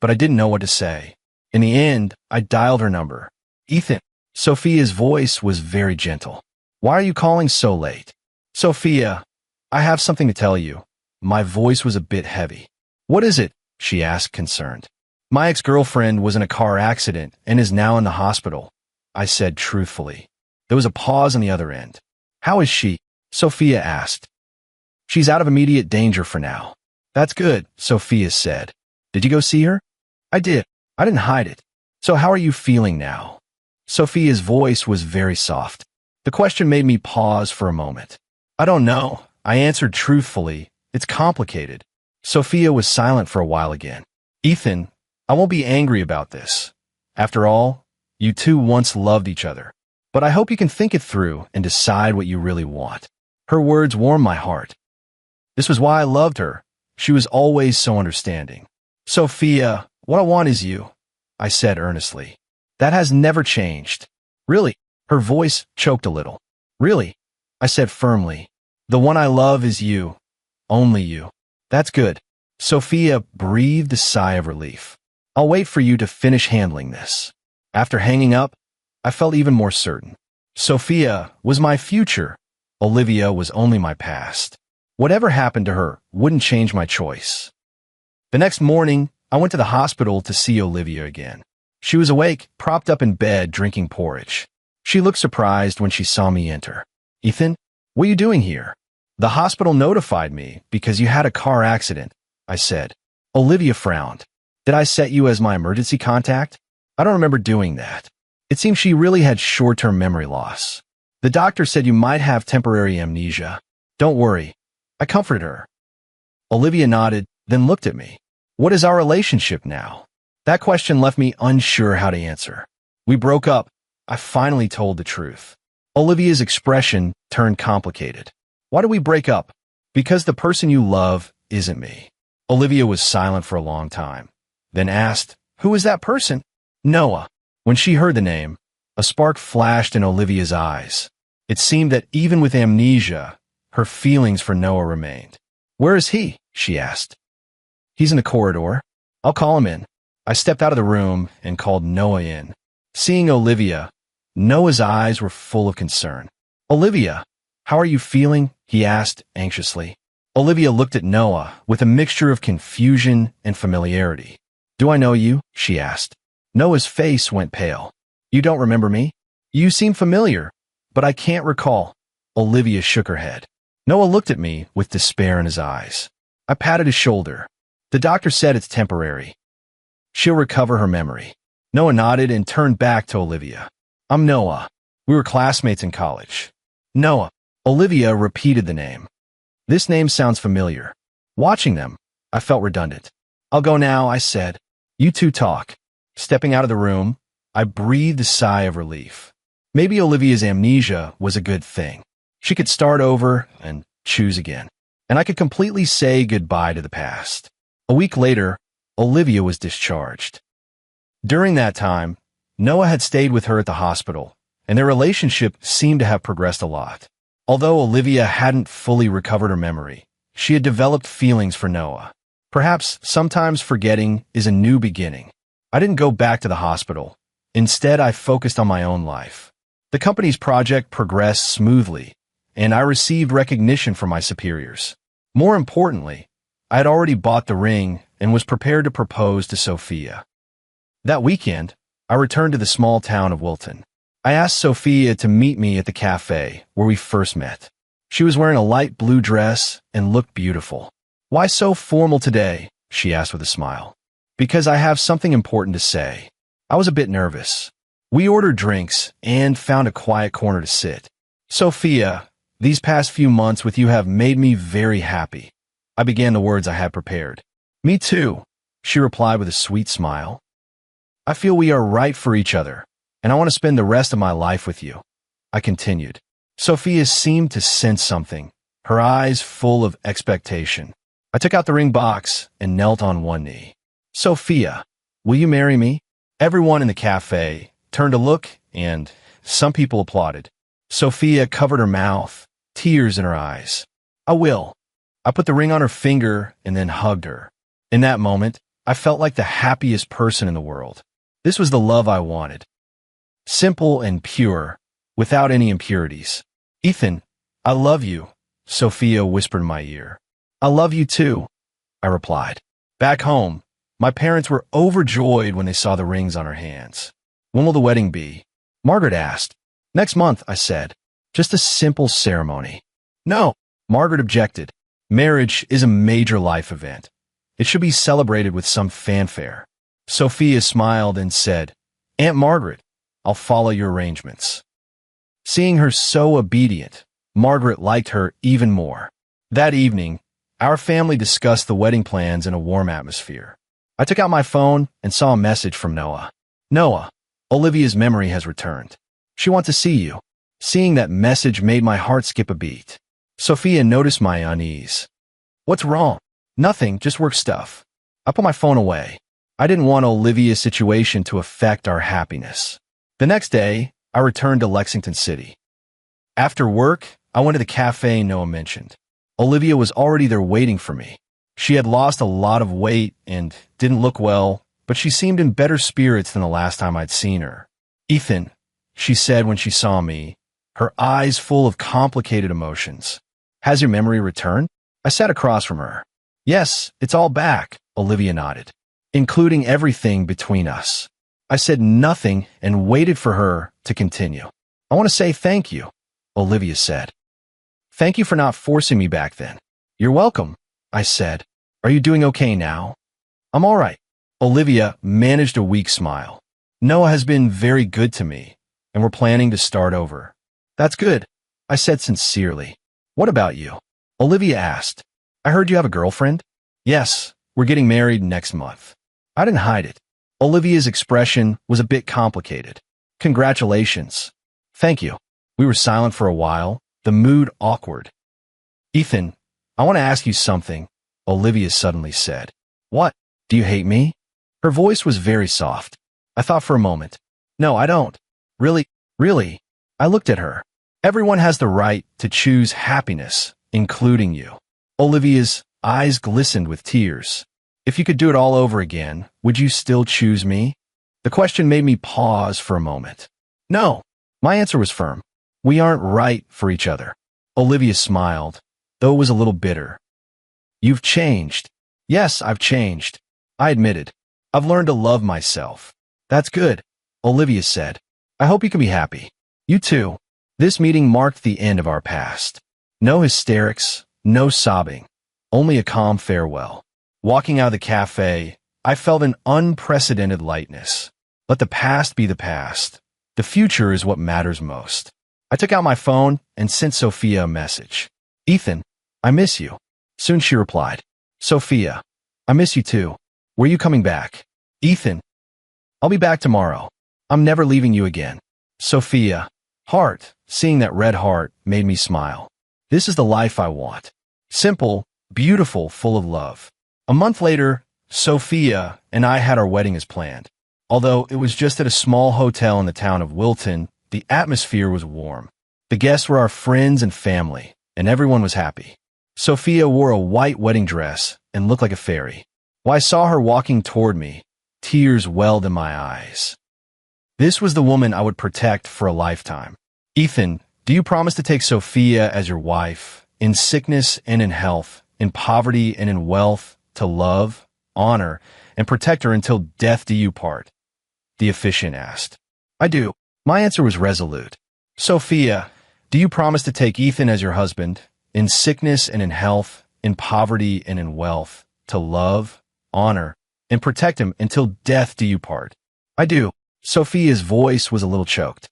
but I didn't know what to say. In the end, I dialed her number. Ethan. Sophia's voice was very gentle. Why are you calling so late? Sophia, I have something to tell you. My voice was a bit heavy. What is it? She asked, concerned. My ex-girlfriend was in a car accident and is now in the hospital, I said truthfully. There was a pause on the other end. How is she? Sophia asked. She's out of immediate danger for now. That's good, Sophia said. Did you go see her? I did. I didn't hide it. So how are you feeling now? Sophia's voice was very soft. The question made me pause for a moment. I don't know, I answered truthfully. It's complicated. Sophia was silent for a while again. Ethan, I won't be angry about this. After all, you two once loved each other. But I hope you can think it through and decide what you really want. Her words warmed my heart. This was why I loved her. She was always so understanding. Sophia, what I want is you, I said earnestly. That has never changed. Really? Her voice choked a little. Really? I said firmly. The one I love is you. Only you. That's good. Sophia breathed a sigh of relief. I'll wait for you to finish handling this. After hanging up, I felt even more certain. Sophia was my future. Olivia was only my past. Whatever happened to her wouldn't change my choice. The next morning, I went to the hospital to see Olivia again. She was awake, propped up in bed, drinking porridge. She looked surprised when she saw me enter. Ethan, what are you doing here? The hospital notified me because you had a car accident, I said. Olivia frowned. Did I set you as my emergency contact? I don't remember doing that. It seemed she really had short-term memory loss. The doctor said you might have temporary amnesia. Don't worry. I comforted her. Olivia nodded, then looked at me. What is our relationship now? That question left me unsure how to answer. We broke up. I finally told the truth. Olivia's expression turned complicated. Why did we break up? Because the person you love isn't me. Olivia was silent for a long time, then asked, Who is that person? Noah. When she heard the name, a spark flashed in Olivia's eyes. It seemed that even with amnesia, her feelings for Noah remained. Where is he? She asked. He's in the corridor. I'll call him in. I stepped out of the room and called Noah in. Seeing Olivia, Noah's eyes were full of concern. Olivia, how are you feeling? He asked anxiously. Olivia looked at Noah with a mixture of confusion and familiarity. Do I know you? She asked. Noah's face went pale. You don't remember me? You seem familiar, but I can't recall. Olivia shook her head. Noah looked at me with despair in his eyes. I patted his shoulder. The doctor said it's temporary. She'll recover her memory. Noah nodded and turned back to Olivia. I'm Noah. We were classmates in college. Noah. Olivia repeated the name. This name sounds familiar. Watching them, I felt redundant. I'll go now, I said. You two talk. Stepping out of the room, I breathed a sigh of relief. Maybe Olivia's amnesia was a good thing. She could start over and choose again. And I could completely say goodbye to the past. A week later, Olivia was discharged. During that time, Noah had stayed with her at the hospital, and their relationship seemed to have progressed a lot. Although Olivia hadn't fully recovered her memory, she had developed feelings for Noah. Perhaps sometimes forgetting is a new beginning. I didn't go back to the hospital. Instead, I focused on my own life. The company's project progressed smoothly, and I received recognition from my superiors. More importantly, I had already bought the ring and was prepared to propose to Sophia. That weekend, I returned to the small town of Wilton. I asked Sophia to meet me at the cafe where we first met. She was wearing a light blue dress and looked beautiful. Why so formal today? She asked with a smile. Because I have something important to say. I was a bit nervous. We ordered drinks and found a quiet corner to sit. Sophia, these past few months with you have made me very happy. I began the words I had prepared. Me too, she replied with a sweet smile. I feel we are right for each other, and I want to spend the rest of my life with you. I continued. Sophia seemed to sense something, her eyes full of expectation. I took out the ring box and knelt on one knee. Sophia, will you marry me? Everyone in the cafe turned to look, and some people applauded. Sophia covered her mouth, tears in her eyes. I will. I put the ring on her finger and then hugged her. In that moment, I felt like the happiest person in the world. This was the love I wanted. Simple and pure, without any impurities. Ethan, I love you, Sophia whispered in my ear. I love you too, I replied. Back home, my parents were overjoyed when they saw the rings on our hands. When will the wedding be? Margaret asked. Next month, I said. Just a simple ceremony. No, Margaret objected. Marriage is a major life event. It should be celebrated with some fanfare. Sophia smiled and said, Aunt Margaret, I'll follow your arrangements. Seeing her so obedient, Margaret liked her even more. That evening, our family discussed the wedding plans in a warm atmosphere. I took out my phone and saw a message from Noah. Noah, Olivia's memory has returned. She wants to see you. Seeing that message made my heart skip a beat. Sophia noticed my unease. What's wrong? Nothing, just work stuff. I put my phone away. I didn't want Olivia's situation to affect our happiness. The next day, I returned to Lexington City. After work, I went to the cafe Noah mentioned. Olivia was already there waiting for me. She had lost a lot of weight and didn't look well, but she seemed in better spirits than the last time I'd seen her. Ethan, she said when she saw me, her eyes full of complicated emotions. Has your memory returned? I sat across from her. Yes, it's all back, Olivia nodded, including everything between us. I said nothing and waited for her to continue. I want to say thank you, Olivia said. Thank you for not forcing me back then. You're welcome, I said. Are you doing okay now? I'm all right. Olivia managed a weak smile. Noah has been very good to me, and we're planning to start over. That's good, I said sincerely. What about you? Olivia asked. I heard you have a girlfriend? Yes, we're getting married next month. I didn't hide it. Olivia's expression was a bit complicated. Congratulations. Thank you. We were silent for a while, the mood awkward. Ethan, I want to ask you something, Olivia suddenly said. What? Do you hate me? Her voice was very soft. I thought for a moment. No, I don't. Really? I looked at her. Everyone has the right to choose happiness, including you. Olivia's eyes glistened with tears. If you could do it all over again, would you still choose me? The question made me pause for a moment. No. My answer was firm. We aren't right for each other. Olivia smiled, though it was a little bitter. You've changed. Yes, I've changed. I admitted. I've learned to love myself. That's good, Olivia said. I hope you can be happy. You too. This meeting marked the end of our past. No hysterics, no sobbing, only a calm farewell. Walking out of the cafe, I felt an unprecedented lightness. Let the past be the past. The future is what matters most. I took out my phone and sent Sophia a message. Ethan, I miss you. Soon she replied. Sophia, I miss you too. Were you coming back? Ethan, I'll be back tomorrow. I'm never leaving you again. Sophia, heart, seeing that red heart made me smile. This is the life I want. Simple, beautiful, full of love. A month later, Sophia and I had our wedding as planned. Although it was just at a small hotel in the town of Wilton, the atmosphere was warm. The guests were our friends and family, and everyone was happy. Sophia wore a white wedding dress and looked like a fairy. While I saw her walking toward me, tears welled in my eyes. This was the woman I would protect for a lifetime. Ethan, do you promise to take Sophia as your wife, in sickness and in health, in poverty and in wealth, to love, honor, and protect her until death do you part? The officiant asked. I do. My answer was resolute. Sophia, do you promise to take Ethan as your husband, in sickness and in health, in poverty and in wealth, to love, honor, and protect him until death do you part? I do. Sophia's voice was a little choked.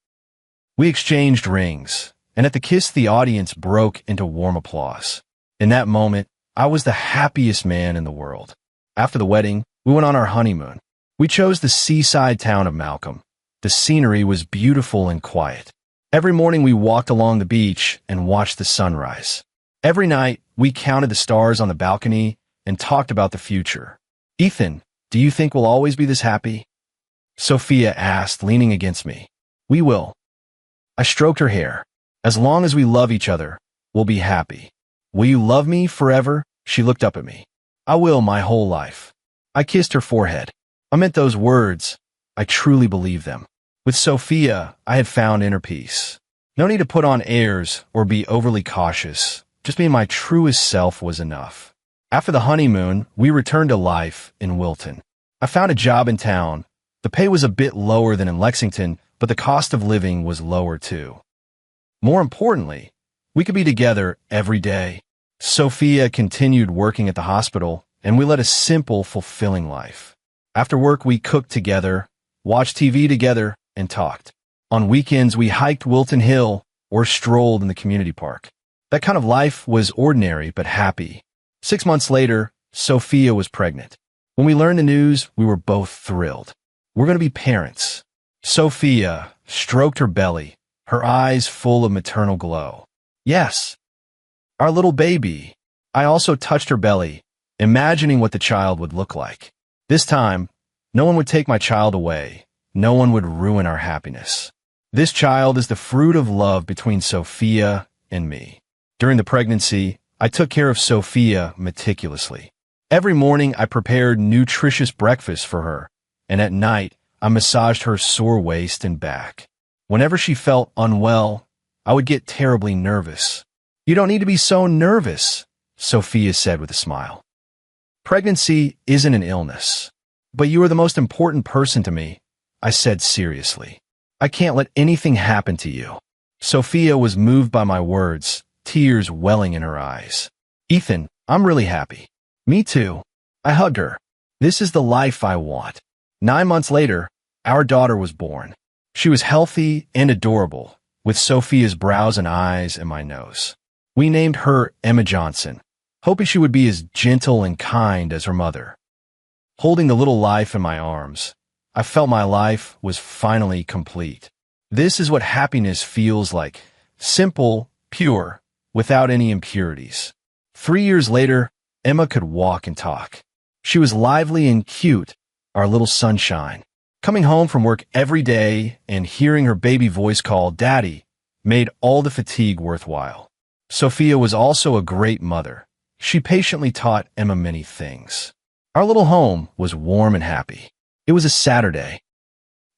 We exchanged rings, and at the kiss the audience broke into warm applause. In that moment, I was the happiest man in the world. After the wedding, we went on our honeymoon. We chose the seaside town of Malcolm. The scenery was beautiful and quiet. Every morning we walked along the beach and watched the sunrise. Every night, we counted the stars on the balcony and talked about the future. Ethan, do you think we'll always be this happy? Sophia asked, leaning against me. We will. I stroked her hair. As long as we love each other, we'll be happy. Will you love me forever? She looked up at me. I will my whole life. I kissed her forehead. I meant those words. I truly believed them. With Sophia, I had found inner peace. No need to put on airs or be overly cautious. Just being my truest self was enough. After the honeymoon, we returned to life in Wilton. I found a job in town. The pay was a bit lower than in Lexington, but the cost of living was lower too. More importantly, we could be together every day. Sophia continued working at the hospital, and we led a simple, fulfilling life. After work, we cooked together, watched TV together, and talked. On weekends, we hiked Wilton Hill or strolled in the community park. That kind of life was ordinary but happy. 6 months later, Sophia was pregnant. When we learned the news, we were both thrilled. We're going to be parents. Sophia stroked her belly, her eyes full of maternal glow. Yes, our little baby. I also touched her belly, imagining what the child would look like. This time, no one would take my child away. No one would ruin our happiness. This child is the fruit of love between Sophia and me. During the pregnancy, I took care of Sophia meticulously. Every morning, I prepared nutritious breakfast for her, and at night, I massaged her sore waist and back. Whenever she felt unwell, I would get terribly nervous. You don't need to be so nervous, Sophia said with a smile. Pregnancy isn't an illness, but you are the most important person to me, I said seriously. I can't let anything happen to you. Sophia was moved by my words, tears welling in her eyes. Ethan, I'm really happy. Me too. I hugged her. This is the life I want. 9 months later, our daughter was born. She was healthy and adorable, with Sophia's brows and eyes and my nose. We named her Emma Johnson, hoping she would be as gentle and kind as her mother. Holding the little life in my arms, I felt my life was finally complete. This is what happiness feels like. Simple, pure, without any impurities. 3 years later, Emma could walk and talk. She was lively and cute, our little sunshine. Coming home from work every day and hearing her baby voice call Daddy made all the fatigue worthwhile. Sophia was also a great mother. She patiently taught Emma many things. Our little home was warm and happy. It was a Saturday.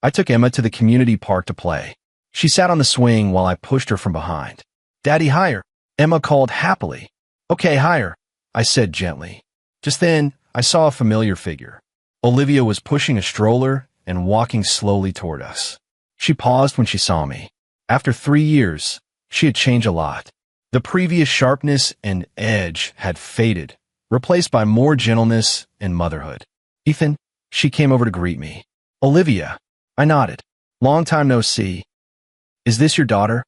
I took Emma to the community park to play. She sat on the swing while I pushed her from behind. Daddy, higher, Emma called happily. Okay, higher, I said gently. Just then, I saw a familiar figure. Olivia was pushing a stroller and walking slowly toward us. She paused when she saw me. After 3 years, she had changed a lot. The previous sharpness and edge had faded, replaced by more gentleness and motherhood. Ethan, she came over to greet me. Olivia, I nodded. Long time no see. Is this your daughter?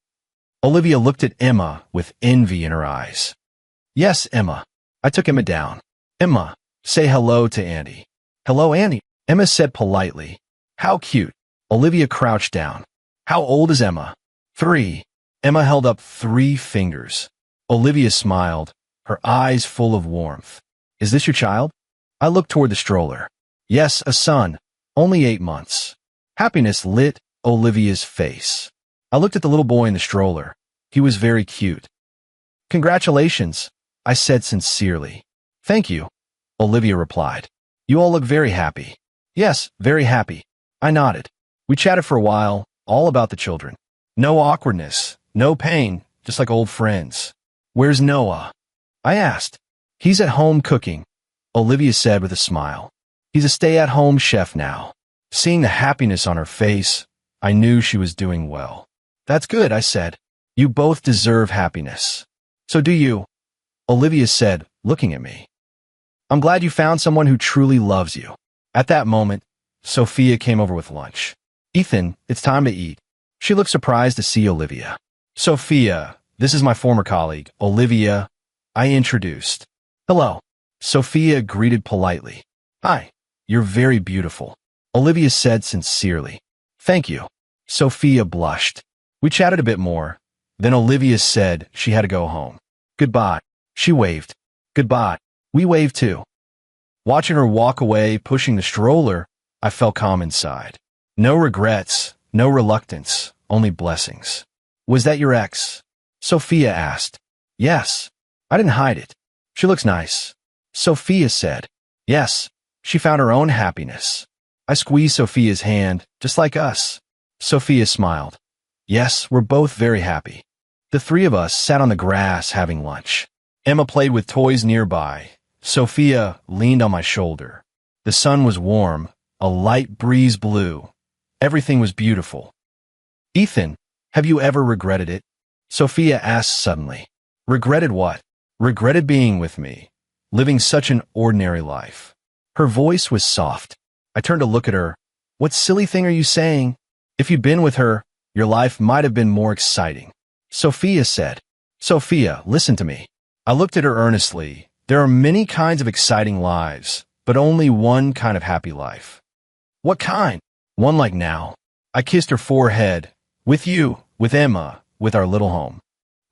Olivia looked at Emma with envy in her eyes. Yes, Emma. I took Emma down. Emma, say hello to Andy. Hello, Andy, Emma said politely. How cute. Olivia crouched down. How old is Emma? 3. Emma held up 3 fingers. Olivia smiled, her eyes full of warmth. Is this your child? I looked toward the stroller. Yes, a son, only 8 months. Happiness lit Olivia's face. I looked at the little boy in the stroller. He was very cute. Congratulations, I said sincerely. Thank you, Olivia replied. You all look very happy. Yes, very happy. I nodded. We chatted for a while, all about the children. No awkwardness, no pain, just like old friends. Where's Noah? I asked. He's at home cooking, Olivia said with a smile. He's a stay-at-home chef now. Seeing the happiness on her face, I knew she was doing well. That's good, I said. You both deserve happiness. So do you, Olivia said, looking at me. I'm glad you found someone who truly loves you. At that moment, Sophia came over with lunch. Ethan, it's time to eat. She looked surprised to see Olivia. Sophia, this is my former colleague, Olivia, I introduced. Hello. Sophia greeted politely. Hi, you're very beautiful, Olivia said sincerely. Thank you. Sophia blushed. We chatted a bit more. Then Olivia said she had to go home. Goodbye. She waved. Goodbye. We waved too. Watching her walk away, pushing the stroller, I felt calm inside. No regrets, no reluctance, only blessings. Was that your ex? Sophia asked. Yes. I didn't hide it. She looks nice. Sophia said. Yes. She found her own happiness. I squeezed Sophia's hand, just like us. Sophia smiled. Yes, we're both very happy. The 3 of us sat on the grass having lunch. Emma played with toys nearby. Sophia leaned on my shoulder. The sun was warm, a light breeze blew. Everything was beautiful. Ethan, have you ever regretted it? Sophia asked suddenly. Regretted what? Regretted being with me, living such an ordinary life. Her voice was soft. I turned to look at her. What silly thing are you saying? If you'd been with her, your life might have been more exciting. Sophia said. Sophia, listen to me. I looked at her earnestly. There are many kinds of exciting lives, but only one kind of happy life. What kind? One like now. I kissed her forehead. With you, with Emma, with our little home.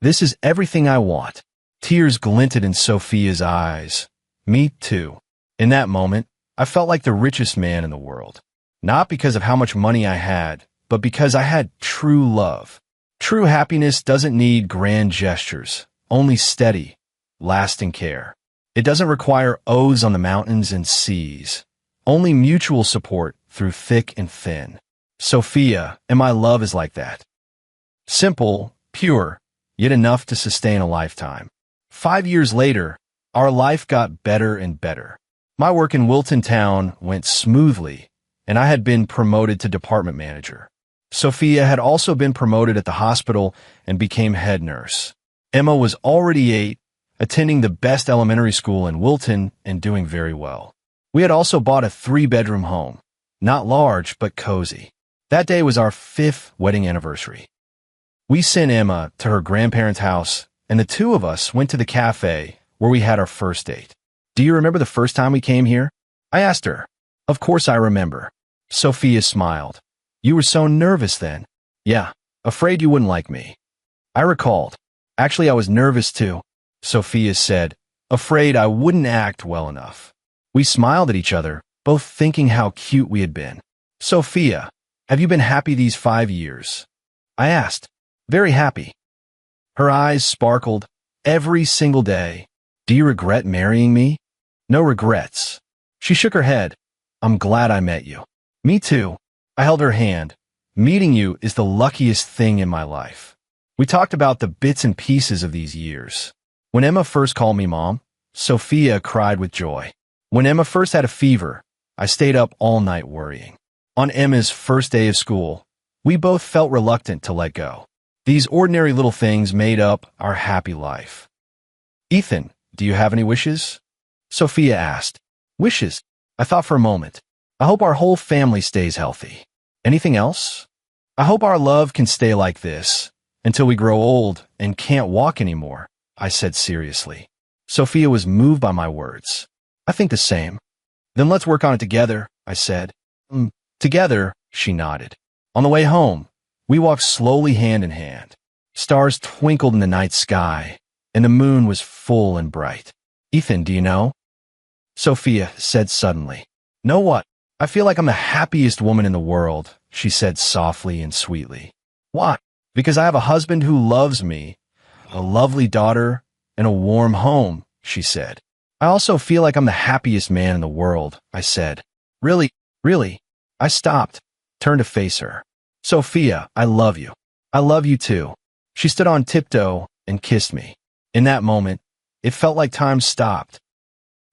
This is everything I want. Tears glinted in Sophia's eyes. Me too. In that moment, I felt like the richest man in the world. Not because of how much money I had, but because I had true love. True happiness doesn't need grand gestures, only steady, lasting care. It doesn't require oaths on the mountains and seas, only mutual support through thick and thin. Sophia, and my love is like that. Simple, pure, yet enough to sustain a lifetime. 5 years later, our life got better and better. My work in Wilton Town went smoothly, and I had been promoted to department manager. Sophia had also been promoted at the hospital and became head nurse. Emma was already 8, attending the best elementary school in Wilton and doing very well. We had also bought a 3-bedroom home. Not large, but cozy. That day was our 5th wedding anniversary. We sent Emma to her grandparents' house, and the two of us went to the cafe where we had our first date. Do you remember the first time we came here? I asked her. Of course I remember. Sophia smiled. You were so nervous then. Yeah, afraid you wouldn't like me. I recalled. Actually, I was nervous too. Sophia said, afraid I wouldn't act well enough. We smiled at each other, both thinking how cute we had been. Sophia, have you been happy these 5 years? I asked. Very happy. Her eyes sparkled. Every single day. Do you regret marrying me? No regrets. She shook her head. I'm glad I met you. Me too. I held her hand. Meeting you is the luckiest thing in my life. We talked about the bits and pieces of these years. When Emma first called me Mom, Sophia cried with joy. When Emma first had a fever, I stayed up all night worrying. On Emma's first day of school, we both felt reluctant to let go. These ordinary little things made up our happy life. Ethan, do you have any wishes? Sophia asked. Wishes? I thought for a moment. I hope our whole family stays healthy. Anything else? I hope our love can stay like this until we grow old and can't walk anymore, I said seriously. Sophia was moved by my words. I think the same. Then let's work on it together, I said. Together, she nodded. On the way home, we walked slowly hand in hand. Stars twinkled in the night sky, and the moon was full and bright. Ethan, do you know? Sophia said suddenly. Know what? I feel like I'm the happiest woman in the world, she said softly and sweetly. Why? Because I have a husband who loves me, a lovely daughter, and a warm home, she said. I also feel like I'm the happiest man in the world, I said. Really? Really? I stopped, turned to face her. Sophia, I love you. I love you too. She stood on tiptoe and kissed me. In that moment, it felt like time stopped.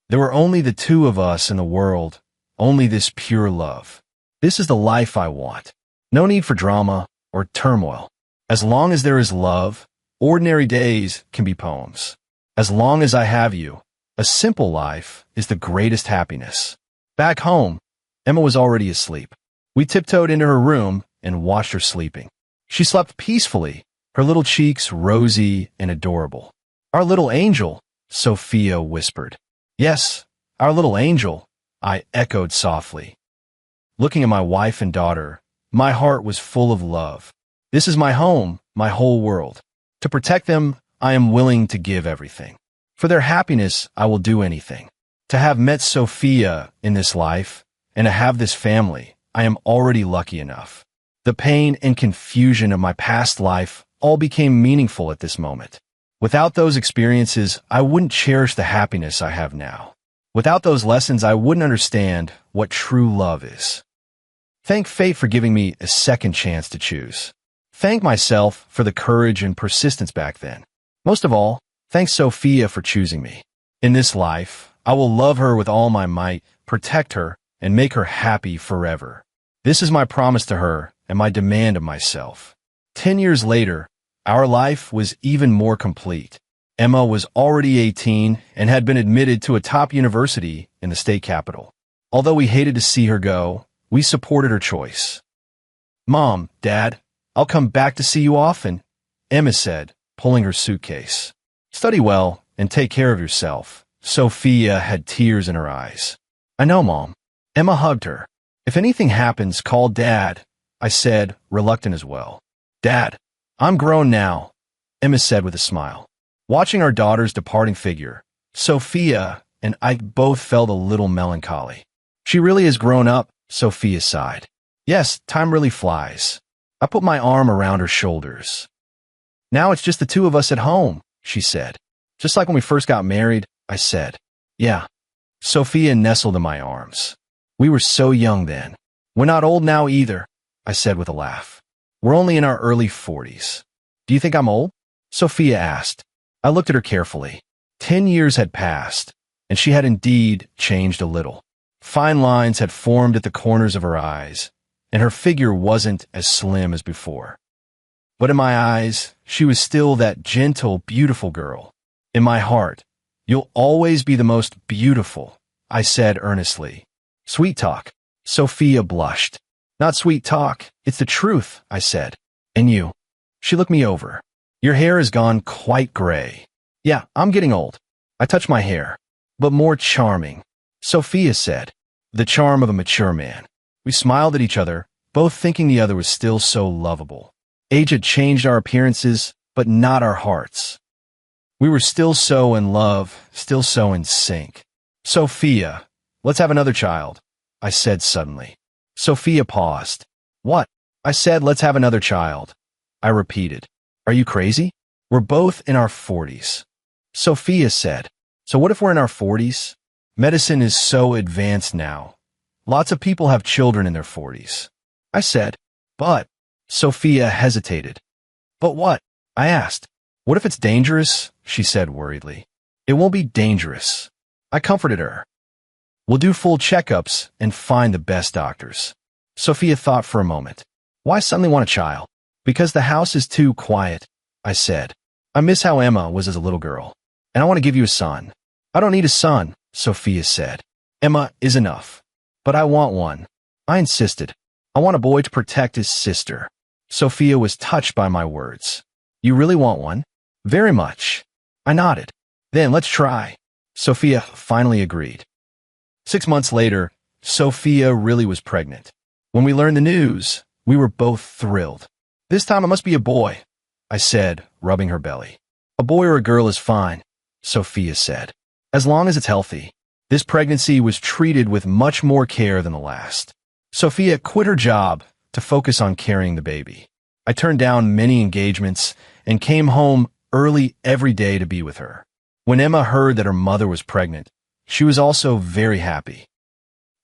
There were only the two of us in the world, only this pure love. This is the life I want. No need for drama or turmoil. As long as there is love, ordinary days can be poems. As long as I have you, a simple life is the greatest happiness. Back home, Emma was already asleep. We tiptoed into her room and watched her sleeping. She slept peacefully, her little cheeks rosy and adorable. Our little angel, Sophia whispered. Yes, our little angel, I echoed softly. Looking at my wife and daughter, my heart was full of love. This is my home, my whole world. To protect them, I am willing to give everything. For their happiness, I will do anything. To have met Sophia in this life, and to have this family, I am already lucky enough. The pain and confusion of my past life all became meaningful at this moment. Without those experiences, I wouldn't cherish the happiness I have now. Without those lessons, I wouldn't understand what true love is. Thank fate for giving me a second chance to choose. Thank myself for the courage and persistence back then. Most of all, thank Sophia for choosing me. In this life, I will love her with all my might, protect her, and make her happy forever. This is my promise to her and my demand of myself. 10 years later, our life was even more complete. Emma was already 18 and had been admitted to a top university in the state capital. Although we hated to see her go, we supported her choice. Mom, Dad, I'll come back to see you often, Emma said, pulling her suitcase. Study well and take care of yourself. Sophia had tears in her eyes. I know, Mom. Emma hugged her. If anything happens, call Dad, I said, reluctant as well. Dad, I'm grown now, Emma said with a smile. Watching our daughter's departing figure, Sophia and I both felt a little melancholy. She really has grown up, Sophia sighed. Yes, time really flies. I put my arm around her shoulders. Now it's just the two of us at home, she said. Just like when we first got married, I said. Yeah. Sophia nestled in my arms. We were so young then. We're not old now either, I said with a laugh. We're only in our early 40s. Do you think I'm old? Sophia asked. I looked at her carefully. 10 years had passed, and she had indeed changed a little. Fine lines had formed at the corners of her eyes, and her figure wasn't as slim as before. But in my eyes, she was still that gentle, beautiful girl. In my heart, you'll always be the most beautiful, I said earnestly. Sweet talk. Sophia blushed. Not sweet talk, it's the truth, I said. And you? She looked me over. Your hair has gone quite gray. Yeah, I'm getting old. I touched my hair. But more charming, Sophia said. The charm of a mature man. We smiled at each other, both thinking the other was still so lovable. Age had changed our appearances, but not our hearts. We were still so in love, still so in sync. Sophia, let's have another child, I said suddenly. Sophia paused. What? I said, let's have another child. I repeated. Are you crazy? We're both in our 40s. Sophia said. So what if we're in our 40s? Medicine is so advanced now. Lots of people have children in their 40s. I said, but... Sophia hesitated. But what? I asked. What if it's dangerous? She said worriedly. It won't be dangerous. I comforted her. We'll do full checkups and find the best doctors. Sophia thought for a moment. Why suddenly want a child? Because the house is too quiet, I said. I miss how Emma was as a little girl. And I want to give you a son. I don't need a son, Sophia said. Emma is enough. But I want one. I insisted. I want a boy to protect his sister. Sophia was touched by my words. You really want one? Very much. I nodded. Then let's try. Sophia finally agreed. 6 months later, Sophia really was pregnant. When we learned the news, we were both thrilled. This time it must be a boy, I said, rubbing her belly. A boy or a girl is fine, Sophia said, as long as it's healthy. This pregnancy was treated with much more care than the last. Sophia quit her job to focus on carrying the baby. I turned down many engagements and came home early every day to be with her. When Emma heard that her mother was pregnant, she was also very happy.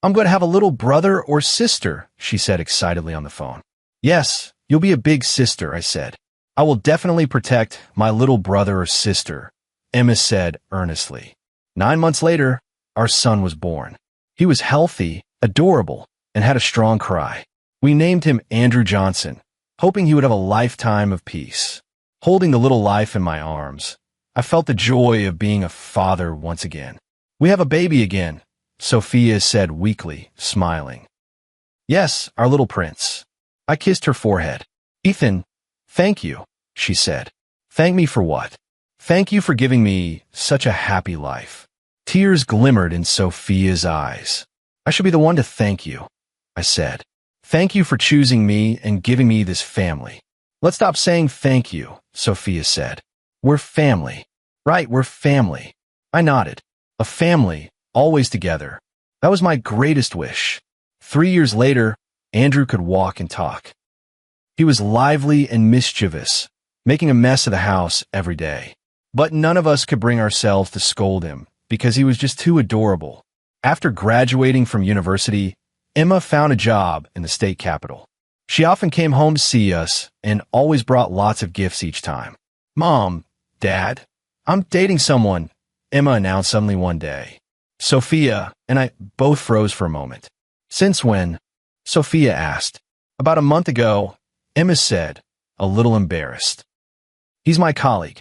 I'm going to have a little brother or sister, she said excitedly on the phone. Yes, you'll be a big sister, I said. I will definitely protect my little brother or sister, Emma said earnestly. 9 months later, our son was born. He was healthy, adorable, and had a strong cry. We named him Andrew Johnson, hoping he would have a lifetime of peace. Holding the little life in my arms, I felt the joy of being a father once again. We have a baby again, Sophia said weakly, smiling. Yes, our little prince. I kissed her forehead. Ethan, thank you, she said. Thank me for what? Thank you for giving me such a happy life. Tears glimmered in Sophia's eyes. I should be the one to thank you, I said. Thank you for choosing me and giving me this family. Let's stop saying thank you, Sophia said. We're family. Right, we're family. I nodded. A family, always together. That was my greatest wish. 3 years later, Andrew could walk and talk. He was lively and mischievous, making a mess of the house every day. But none of us could bring ourselves to scold him because he was just too adorable. After graduating from university, Emma found a job in the state capitol. She often came home to see us and always brought lots of gifts each time. Mom, Dad, I'm dating someone, Emma announced suddenly one day. Sophia and I both froze for a moment. Since when? Sophia asked. About a month ago, Emma said, a little embarrassed. He's my colleague.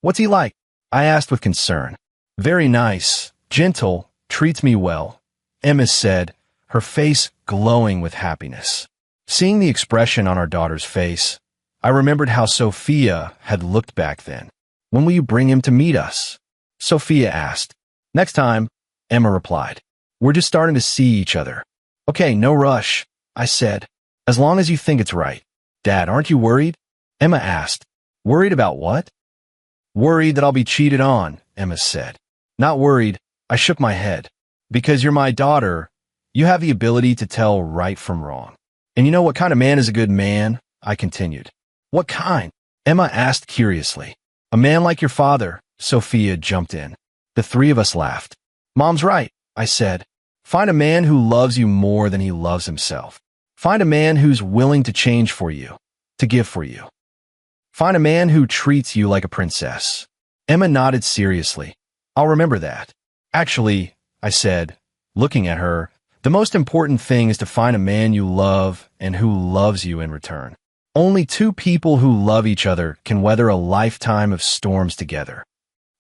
What's he like? I asked with concern. Very nice, gentle, treats me well, Emma said, her face glowing with happiness. Seeing the expression on our daughter's face, I remembered how Sophia had looked back then. When will you bring him to meet us? Sophia asked. Next time, Emma replied. We're just starting to see each other. Okay, no rush, I said. As long as you think it's right. Dad, aren't you worried? Emma asked. Worried about what? Worried that I'll be cheated on, Emma said. Not worried, I shook my head. Because you're my daughter, you have the ability to tell right from wrong. And you know what kind of man is a good man? I continued. What kind? Emma asked curiously. A man like your father, Sophia jumped in. The three of us laughed. Mom's right, I said. Find a man who loves you more than he loves himself. Find a man who's willing to change for you, to give for you. Find a man who treats you like a princess. Emma nodded seriously. I'll remember that. Actually, I said, looking at her, the most important thing is to find a man you love and who loves you in return. Only two people who love each other can weather a lifetime of storms together.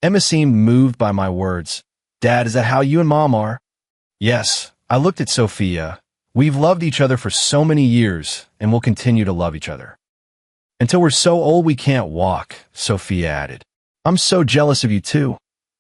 Emma seemed moved by my words. Dad, is that how you and Mom are? Yes, I looked at Sophia. We've loved each other for so many years, and we'll continue to love each other. Until we're so old we can't walk, Sophia added. I'm so jealous of you too,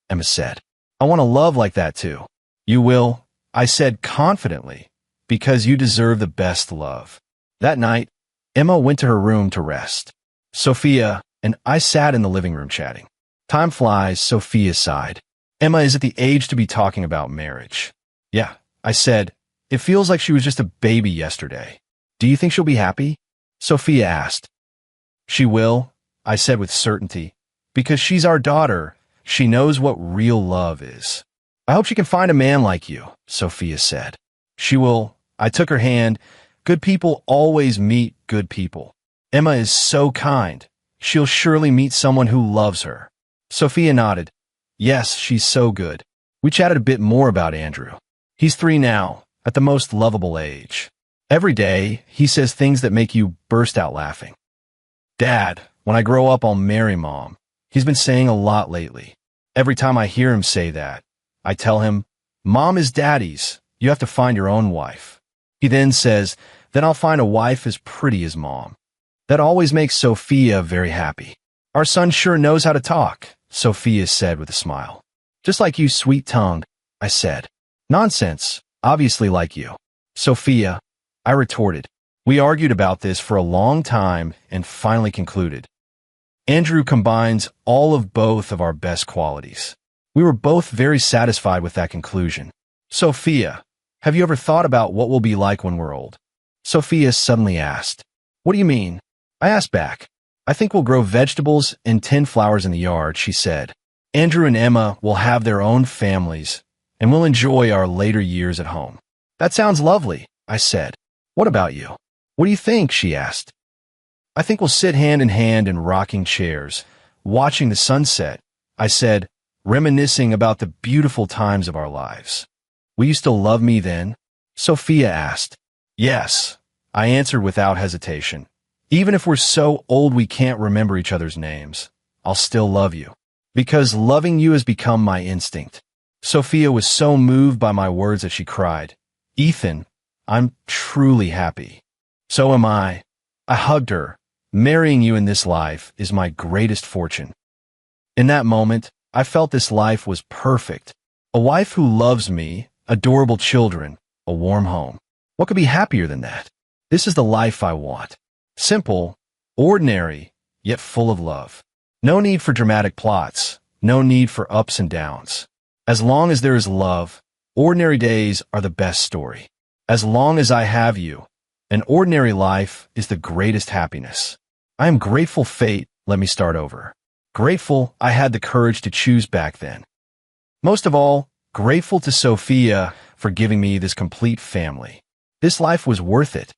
Emma said. I want to love like that too. You will, I said confidently, because you deserve the best love. That night, Emma went to her room to rest. Sophia and I sat in the living room chatting. Time flies, Sophia sighed. Emma is at the age to be talking about marriage. Yeah, I said. It feels like she was just a baby yesterday. Do you think she'll be happy? Sophia asked. She will, I said with certainty. Because she's our daughter, she knows what real love is. I hope she can find a man like you, Sophia said. She will. I took her hand. Good people always meet good people. Emma is so kind. She'll surely meet someone who loves her. Sophia nodded. Yes, she's so good. We chatted a bit more about Andrew. He's 3 now, at the most lovable age. Every day, he says things that make you burst out laughing. Dad, when I grow up, I'll marry Mom. He's been saying a lot lately. Every time I hear him say that, I tell him, Mom is Daddy's. You have to find your own wife. He then says, then I'll find a wife as pretty as Mom. That always makes Sophia very happy. Our son sure knows how to talk, Sophia said with a smile. Just like you, sweet-tongued, I said. Nonsense, obviously like you. Sophia, I retorted. We argued about this for a long time and finally concluded. Andrew combines all of both of our best qualities. We were both very satisfied with that conclusion. Sophia, have you ever thought about what we'll be like when we're old? Sophia suddenly asked. What do you mean? I asked back. I think we'll grow vegetables and tend flowers in the yard, she said. Andrew and Emma will have their own families, and we'll enjoy our later years at home. That sounds lovely, I said. What about you? What do you think? She asked. I think we'll sit hand in hand in rocking chairs, watching the sunset, I said, reminiscing about the beautiful times of our lives. Will you still love me then? Sophia asked. Yes, I answered without hesitation. Even if we're so old we can't remember each other's names, I'll still love you. Because loving you has become my instinct. Sophia was so moved by my words that she cried. Ethan, I'm truly happy. So am I. I hugged her. Marrying you in this life is my greatest fortune. In that moment, I felt this life was perfect. A wife who loves me, adorable children, a warm home. What could be happier than that? This is the life I want. Simple, ordinary, yet full of love. No need for dramatic plots. No need for ups and downs. As long as there is love, ordinary days are the best story. As long as I have you, an ordinary life is the greatest happiness. I am grateful fate let me start over. Grateful I had the courage to choose back then. Most of all, grateful to Sophia for giving me this complete family. This life was worth it.